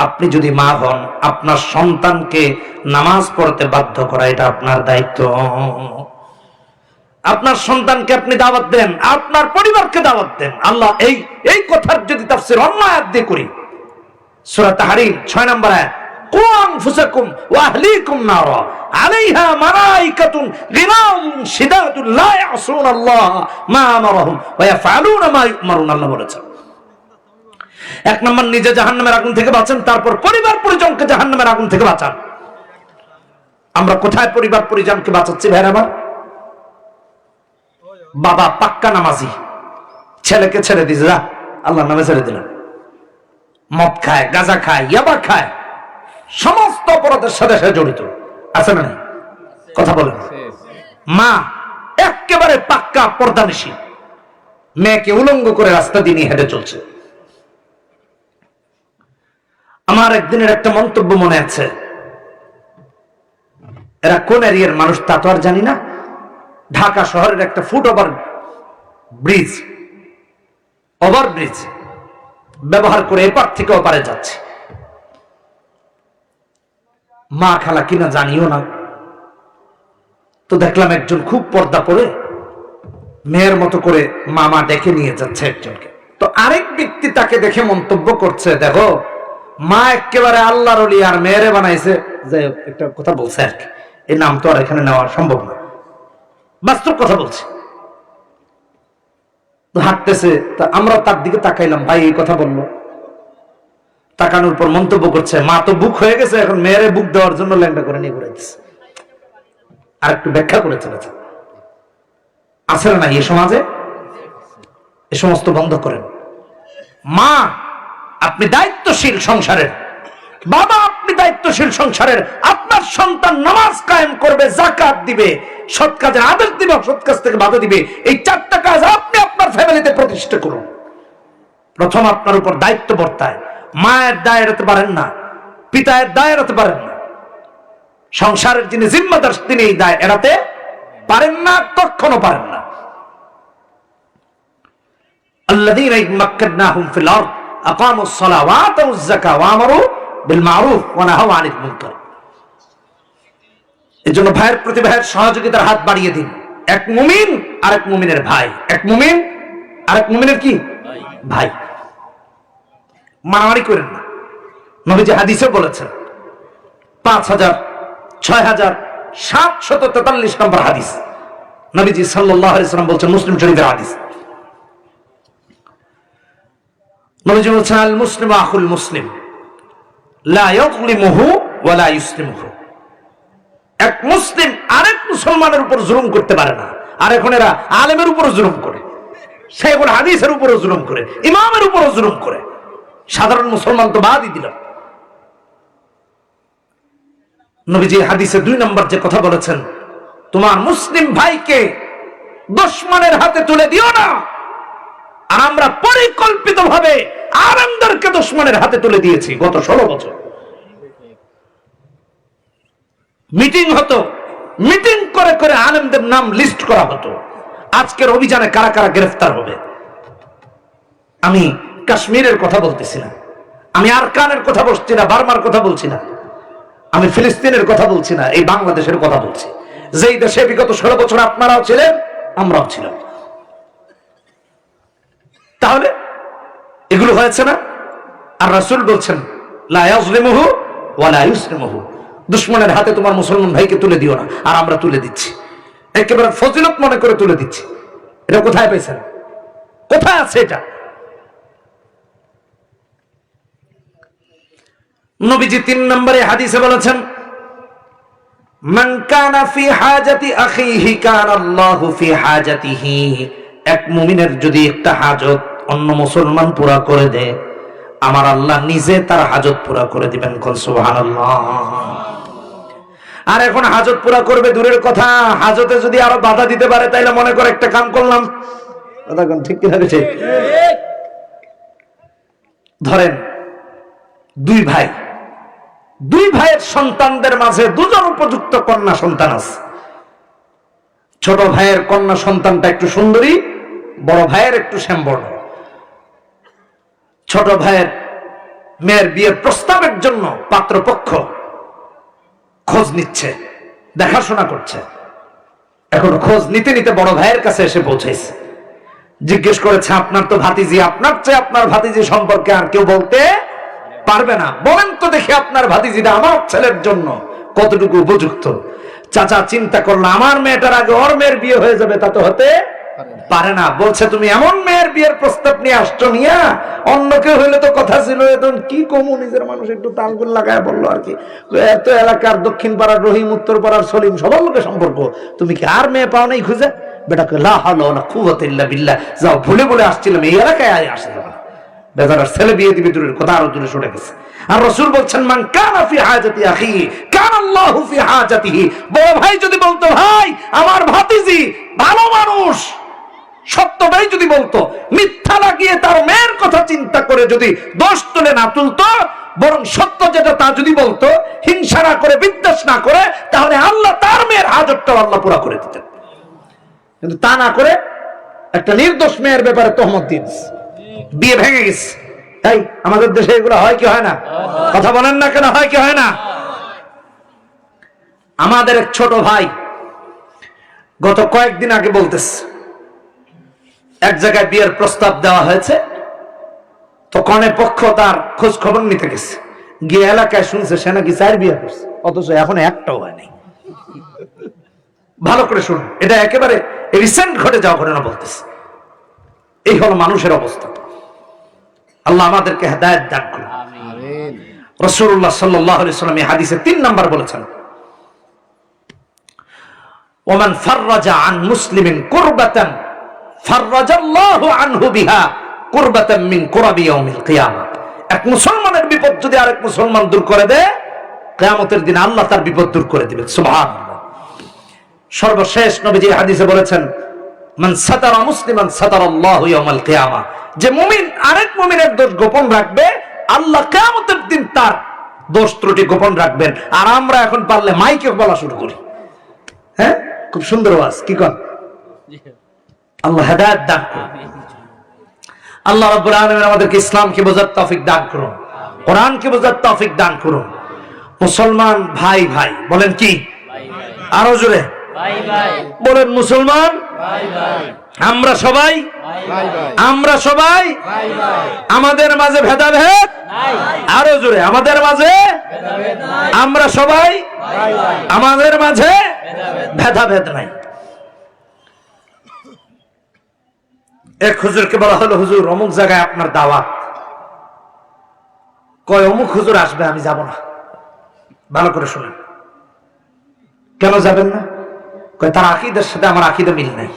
আপনি যদি মা হন, আপনার সন্তানকে নামাজ পড়তে বাধ্য করা এটা আপনার দায়িত্ব। আপনার সন্তানকে আপনি দাওয়াত দেন, আপনার পরিবারকে দাওয়াত দেন। আল্লাহ এই কথার যদি তাফসীর অন্য আয়াত দিয়ে করি, সূরা তাহরীম 6 নম্বর আয়াত, কু আনফুসাকুম ওয়া আহলিকুম নারা আলাইহা মালাইকাতুন গিলাযুন শিদাদুন লা ইয়াসুনাল্লাহ মা আমারহুম ওয়া ইয়াফআলুনা মা ইউমারুন। আল্লাহ বলেছেন 1 নম্বর নিজে জাহান্নামের আগুন থেকে বাঁচান, তারপর পরিবার পরিজনকে জাহান্নামের আগুন থেকে বাঁচান। আমরা কোথায় পরিবার পরিজনকে বাঁচাচ্ছি ভাইরা আমার? বাবা পাক্কা নামাজি, ছেলেকে ছেড়ে দিয়েছে, যা আল্লাহর নামে ছেড়ে দিলাম, মদ খায়, গাঁজা খায়, ইয়াবা খায়, সমস্ত অপরাধের সাথে সে জড়িত আছে না? কথা বলেন। মা একেবারে পাক্কা পর্দানিশী, মেয়েকে উলঙ্গ করে রাস্তা দিয়ে নিয়ে হেঁটে চলছে। আমার একদিনের একটা মন্তব্য মনে আছে, এরা কোন এরিয়ার মানুষ তা তো আর জানি না, ঢাকা শহরের একটা ফুট ওভারব্রিজ ব্যবহার করে এপার থেকে ওপারে যাচ্ছে। মা খালা কিনা জানিও না, তো দেখলাম একজন খুব পর্দা পরে মেয়ের মতো করে মামা ডেকে নিয়ে যাচ্ছে একজনকে। তো আরেক ব্যক্তি তাকে দেখে মন্তব্য করছে, দেখো মা একেবারে আল্লাহর ওলি আর মেয়েরে বানাইছে। যাই হোক, একটা কথা বলছে আর কি, এই নাম তো আর এখানে নেওয়া সম্ভব না, বাস্তব কথা বলছি। তো হাঁটতেছে, তা আমরা তার দিকে তাকাইলাম, ভাই এই কথা বললো। তাকানোর পর মন্তব্য করছে, মা তো বুক হয়ে গেছে, এখন মেয়েরে বুক দেওয়ার জন্য ল্যাংটা করে নিয়ে ঘুরে দিচ্ছে। আর একটু ব্যাখ্যা করে চলেছে। আছে না এই সমাজে? এ সমস্ত বন্ধ করেন। মা আপনি দায়িত্বশীল সংসারের, বাবা আপনি দায়িত্বশীল সংসারের, আপনার সন্তান নামাজ কায়েম করবে, যাকাত দিবে, সৎ কাজের আদেশ দিবে, অসৎ কাজ থেকে বাধা দিবে, এই 4টা কাজ আপনি আপনার ফ্যামিলিতে প্রতিষ্ঠা করুন। প্রথম আপনার উপর দায়িত্ব বর্তায়। মায়ের দায় এড়াতে পারেন না, পিতায়ের দায় এড়াতে পারেন না, সংসারের যিনি জিম্মাদার তিনি এই দায় এড়াতে পারেন না, কখনো পারেন না। আল্লাযীনা ইম্মাক্কান্নাহুম ফিল আরদ আকামুস সালাহ ওয়া আতাউজ যাকাহ ওয়া আমারু বিল মারুফ ওয়া নাহাউ আনিল মুনকার। এজন্য ভাইয়ের প্রতি ভাইয়ের সহযোগিতার হাত বাড়িয়ে দিন। এক মুমিন আরেক মুমিনের ভাই, এক মুমিন আরেক মুমিনের কি ভাই। মারামারি করেন না। নবীজি হাদিসে বলেছেন 5743 নম্বর হাদিস, নবীজি সাল্লাল্লাহু আলাইহি ওয়াসাল্লাম বলছেন, মুসলিম শরীফের হাদিস, নবীজি বলছেন আল মুসলিমু আখুল মুসলিম লা ইয়াযলিমুহু ওয়া লা ইসলিমুহু। এক মুসলিম আরেক মুসলমানের উপর জুলুম করতে পারে না। আর এখন এরা আলেমের উপর জুলুম করে, শাইখুল হাদিসের উপর জুলুম করে, ইমামের উপর জুলুম করে। সাধারণ মুসলমান তো বাদই দিল। নবীজি হাদিসে 2 নম্বর যে কথা বলেছেন, তোমার মুসলিম ভাইকে দুশমনের হাতে তুলে দিও না। আর আমরা পরিকল্পিতভাবে আলেমদেরকে দুশমনের হাতে তুলে দিয়েছি। গত 16 বছর মিটিং হতো, মিটিং করে করে আলেমদের নাম লিস্ট করা হতো। আজকের অভিযানে কারা কারা গ্রেফতার হবে। আমি কাশ্মীরের কথা বলতেছি না, আমি আরকানের কথা বলছি না, বার্মার কথা বলছি না, আমি ফিলিস্তিনের কথা বলছি না, এই বাংলাদেশের কথা বলছি, যেই দেশে বিগত 16 বছর আপনারাও ছিলেন, আমরাও ছিলাম। তাহলে এগুলো হয়েছে না? আর রাসূল বলছেন লা ইয়াযলিমুহু ওয়া লা ইসলিমুহু, দুশমনের হাতে তোমার মুসলমান ভাইকে তুলে দিও না। আর আমরা তুলে দিচ্ছি, একেবারে ফজিলত মনে করে তুলে দিচ্ছি। এটা কোথায় পেয়েছেন? কোথায় আছে এটা? নবীজি 3 নম্বরে হাদিসে বলেছেন, মান কানা ফি হাজাতি আখিহি কানা আল্লাহু ফি হাজাতিহি। এক মুমিনের যদি একটা হাজত অন্য মুসলমান পুরা করে দেয়, আমার আল্লাহ নিজে তার হাজত পুরা করে দিবেন। কোন সুবহানাল্লাহ। আর এখন হাজত পুরা করবে দূরের কথা, হাজতে যদি আরো বাধা দিতে পারে, তাইলে মনে করে একটা কাম করলাম। ঠিক কিনা? ধরেন দুই ভাইয়ের সন্তানদের মাঝে 2 জন উপযুক্ত কন্যা সন্তান আছে। ছোট ভাইয়ের কন্যা সন্তানটা একটু সুন্দরী, বড় ভাইয়ের একটু শ্যামবর্ণ। ছোট ভাইয়ের মেয়ের বিয়ের প্রস্তাবের জন্য পাত্রপক্ষ খোঁজ নিচ্ছে, দেখাশোনা করছে। এখন খোঁজ নিতে নিতে বড় ভাইয়ের কাছে এসে পৌঁছেছে। জিজ্ঞেস করেছে, আপনার তো ভাতিজি, আপনার চেয়ে আপনার ভাতিজি সম্পর্কে আর কেউ বলতে পারবে না, বলেন তো দেখি আপনার ভাতিজিটা আমার ছেলের জন্য কতটুকু উপযুক্ত। চাচা চিন্তা করলো, আমার মেয়েটার আগে ওর মেয়ের বিয়ে হয়ে যাবে, তা তো হতে পারে না। বলছে, তুমি এমন মেয়ের বিয়ের প্রস্তাব নিয়ে আসছো নিয়া, অন্য কেউ হইলে তো কথা ছিল, এখন কি কমু, নিজের মানুষ একটু তালগুল লাগায় বললো আর কি, এত এলাকার দক্ষিণ পাড়ার রহিম, উত্তর পাড়ার সলিম, সবার লোকের সম্পর্ক, তুমি কি আর মেয়ে পাও নাই খুঁজে? বেটাকে লা হাওলা ওয়ালা কুওয়াতা ইল্লা বিল্লাহ, যাও, ভুলে বলে আসছিলাম, এই এলাকায় আসে যাবে না। বেচারার ছেলে বিয়ে দিবে দূরের কথা, আরো দূরে সরে গেছে। আর রাসূল বলছেন, মান কানা ফি হাজাতি আখিহি কানা আল্লাহু ফি হাজাতিহি। বড় ভাই যদি বলতো, ভাই আমার ভাতিজি ভালো মানুষ, সত্যটাই যদি বলতো, মিথ্যা লাগিয়ে তার মেয়ের কথা চিন্তা করে যদি দোষ তুলে না তুলতো, বরং সত্য যেটা তা যদি বলতো, হিংসা না করে, বিদ্বেষ না করে, তাহলে আল্লাহ তার মেয়ের হাজতটাও আল্লাহ পুরা করে দিতেন। কিন্তু তা না করে একটা নির্দোষ মেয়ের ব্যাপারে তহমত দিয়েছে, বিয়ে ভেঙে গেছে। তাই আমাদের দেশে এগুলো হয় কি হয় না? কথা বলেন না কেন, হয় কি হয় না? আমাদের এক ছোট ভাই গত কয়েকদিন আগে বলতেছে, এক জায়গায় বিয়ের প্রস্তাব দেওয়া হয়েছে, তো কনে পক্ষ তার খোঁজ খবর নিতে গেছে, গিয়ে এলাকায় শুনছে সে নাকি 4 বিয়ে করছে, অথচ এখন একটাও হয় নাই। ভালো করে শুনুন, এটা একেবারে রিসেন্ট ঘটে যাওয়া ঘটনা বলতেছে। এই হলো মানুষের অবস্থা। আল্লাহ আমাদেরকে হেদায়েত দান করুন। আমিন। রাসূলুল্লাহ সাল্লাল্লাহু আলাইহি ওয়াসাল্লাম এই হাদিসে 3 নাম্বার বলেছেন, ওমান ফাররাজা আন মুসলিমিন কুরবাতান ফাররাজাল্লাহু আনহু বিহা কুরবাতান মিন কুরাবি ইয়াউমিল কিয়ামা। এক মুসলমানের বিপদ যদি আরেক মুসলমান দূর করে দেয়, কিয়ামতের দিন আল্লাহ তার বিপদ দূর করে দিবেন। সুবহানাল্লাহ। সর্বশেষ নবীজি হাদিসে বলেছেন, মান সাতারা মুসলিমান সাতারাল্লাহু ইয়াউমাল কিয়ামা। যে মুমিন আরেক মুমিনের দোষ গোপন রাখবে, আল্লাহ কিয়ামতের দিন তার দোষ ত্রুটি গোপন রাখবেন। আর আমরা এখন পারলে মাইকে বলা শুরু করি, হ্যাঁ, খুব সুন্দর ওয়াজ, কি কর? আল্লাহ হেদায়েত দান করুন। আল্লাহ রাব্বুল আলামিন আমাদেরকে ইসলামকে বোঝার তৌফিক দান করুন, কোরআনকে বোঝার তৌফিক দান করুন। মুসলমান ভাই ভাই বলেন কি? আরো জোরে বলেন, মুসলমান আমরা সবাই আমাদের মাঝে ভেদাভেদ, আরো জোরে আমাদের মাঝে, আমরা সবাই আমাদের মাঝে ভেদাভেদ নাই। এক হুজুরকে বলা হলো, হুজুর অমুক জায়গায় আপনার দাওয়াত, কয় অমুক হুজুর আসবে, আমি যাব না। ভালো করে শুনেন, কেন যাবেন না? কয় তার আকীদার সাথে আমার আকীদা মিল নাই।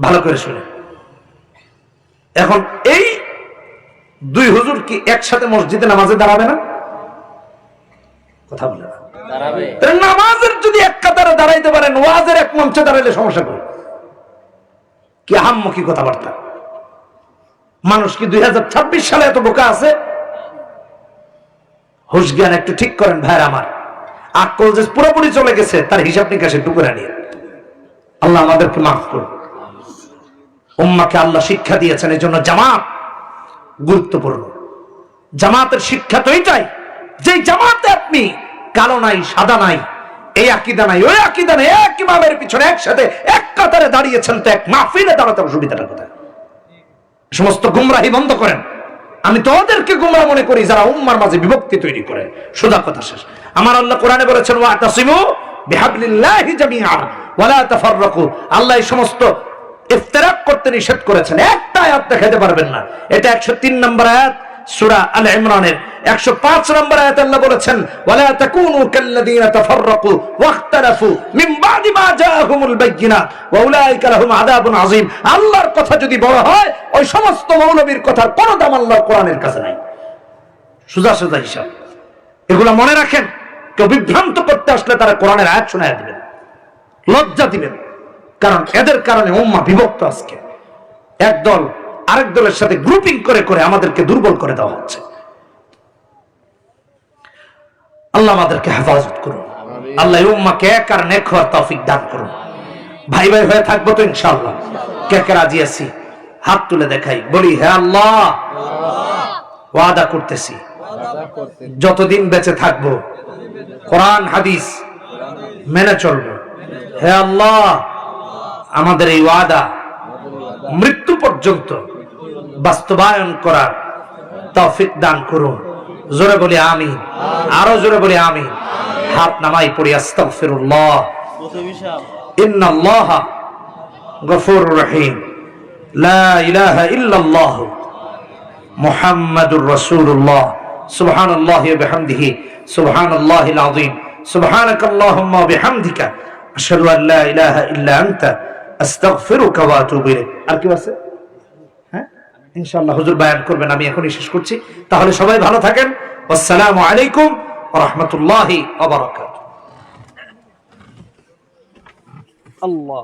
ভালো করে শুনেন, এখন এই দুই হুজুর কি একসাথে মসজিদে নামাজে দাঁড়াবে না? কথা বলে না। নামাজের যদি এক কাতারে দাঁড়াইতে পারেন, ওয়াজের এক মঞ্চে দাঁড়াইলে সমস্যা করে কি? আহাম্মকি কথাবার্তা। মানুষ কি 2026 সালে এত বোকা আছে? হুশ জ্ঞান একটু ঠিক করেন ভাইরা আমার। আকল যে পুরোপুরি চলে গেছে, তার হিসাব নিকাশে টুকরা নিয়ে আল্লাহ আমাদেরকে মাফ করুন। উম্মাকে আল্লাহ শিক্ষা দিয়েছেন, এই জন্য জামাত গুরুত্বপূর্ণ। জামাতের শিক্ষা তো এটাই, যে জামাতে আপনি কালো নাই সাদা নাই, এই আকীদা নাই ওই আকীদা নাই, এক ইমামের পিছনে একসাথে এক কাতারে দাঁড়িয়েছেন, তো এক মাহফিলে দাঁড়াতে অসুবিধাটা কোথায়? সমস্ত গুমরাহি বন্ধ করেন। আমি তো ওদেরকে গুমরা মনে করি যারা উম্মার মাঝে বিভক্তি তৈরি করে। সোজা কথা শেষ। আমার আল্লাহ কোরআনে বলেছেন, ওয়াতাসিমু বিহাবলিল্লাহি জামিআ ওয়ালা তাফাররাকু। আল্লাহ এই সমস্ত ইফতিরাক করতে নিষেধ করেছেন। একটা আয়াত দেখাতে পারবেন না। এটা 103 নম্বর আয়াত সূরা আল ইমরানের। 105 নম্বর আয়াতে আল্লাহ বলেছেন, ওয়ালা তাকুনু কাল্লাযীনা তাফাররাকু ওয়াখতালাফু মিন বাদি মা জাআহুমুল বায়িনাত ওয়া উলাইকা লাহুম আযাবুন আযীম। আল্লাহর কথা যদি বড় হয়, ওই সমস্ত মৌলবীর কথার কোনো দাম আল্লাহর কোরআনের কাছে নাই। সোজা সোজা হিসাব। এগুলা মনে রাখেন। কেউ বিভ্রান্ত করতে আসলে তারা কোরআনের আয়াত শোনায় দিবেন, লজ্জা দিবেন। কারণ এদের কারণে উম্মাহ বিভক্ত। আজকে এক দল আরেক দলের সাথে গ্রুপিং করে করে আমাদেরকে দুর্বল করে দেওয়া হচ্ছে। আল্লাহ আমাদেরকে হেফাজত করুন। আল্লাহ উম্মাহকে এক আর নেক হওয়ার তৌফিক দান করুন। ভাই ভাই হয়ে থাকবো তো ইনশাআল্লাহ। কে কে রাজি আছি? হাত তুলে দেখাই, বলি হে আল্লাহ, ওয়াদা করতেছি যতদিন বেঁচে থাকবো কোরআন হাদিস মেনে চলবো। হে আল্লাহ, আমাদের এই ওয়াদা মৃত্যু পর্যন্ত বাস্তবায়ন করার তৌফিক দান করুন। জোরে বলি আমিন, আরো জোরে বলি আমিন। হাত নামাই পড়ি আস্তাগফিরুল্লাহ। ইন্নাল্লাহা গফুরুর রহিম। লা ইলাহা ইল্লাল্লাহ মুহাম্মাদুর রাসূলুল্লাহ। সুবহানাল্লাহি ওয়া বিহামদিহি সুবহানাল্লাহিল আযীম। সুবহানাকাল্লাহুম্মা ওয়া বিহামদিকা আশহাদু আল লা ইলাহা ইল্লা আনতা আস্তাগফিরুকা ওয়া আতুবু ইলাইক। আর কি আছে? হ্যাঁ, ইনশাআল্লাহ হুজুর বয়ান করবেন, আমি এখনই শেষ করছি। তাহলে সবাই ভালো থাকেন। আসসালামু আলাইকুম ওয়া রাহমাতুল্লাহি ওয়া বারাকাতুহু। আল্লাহ।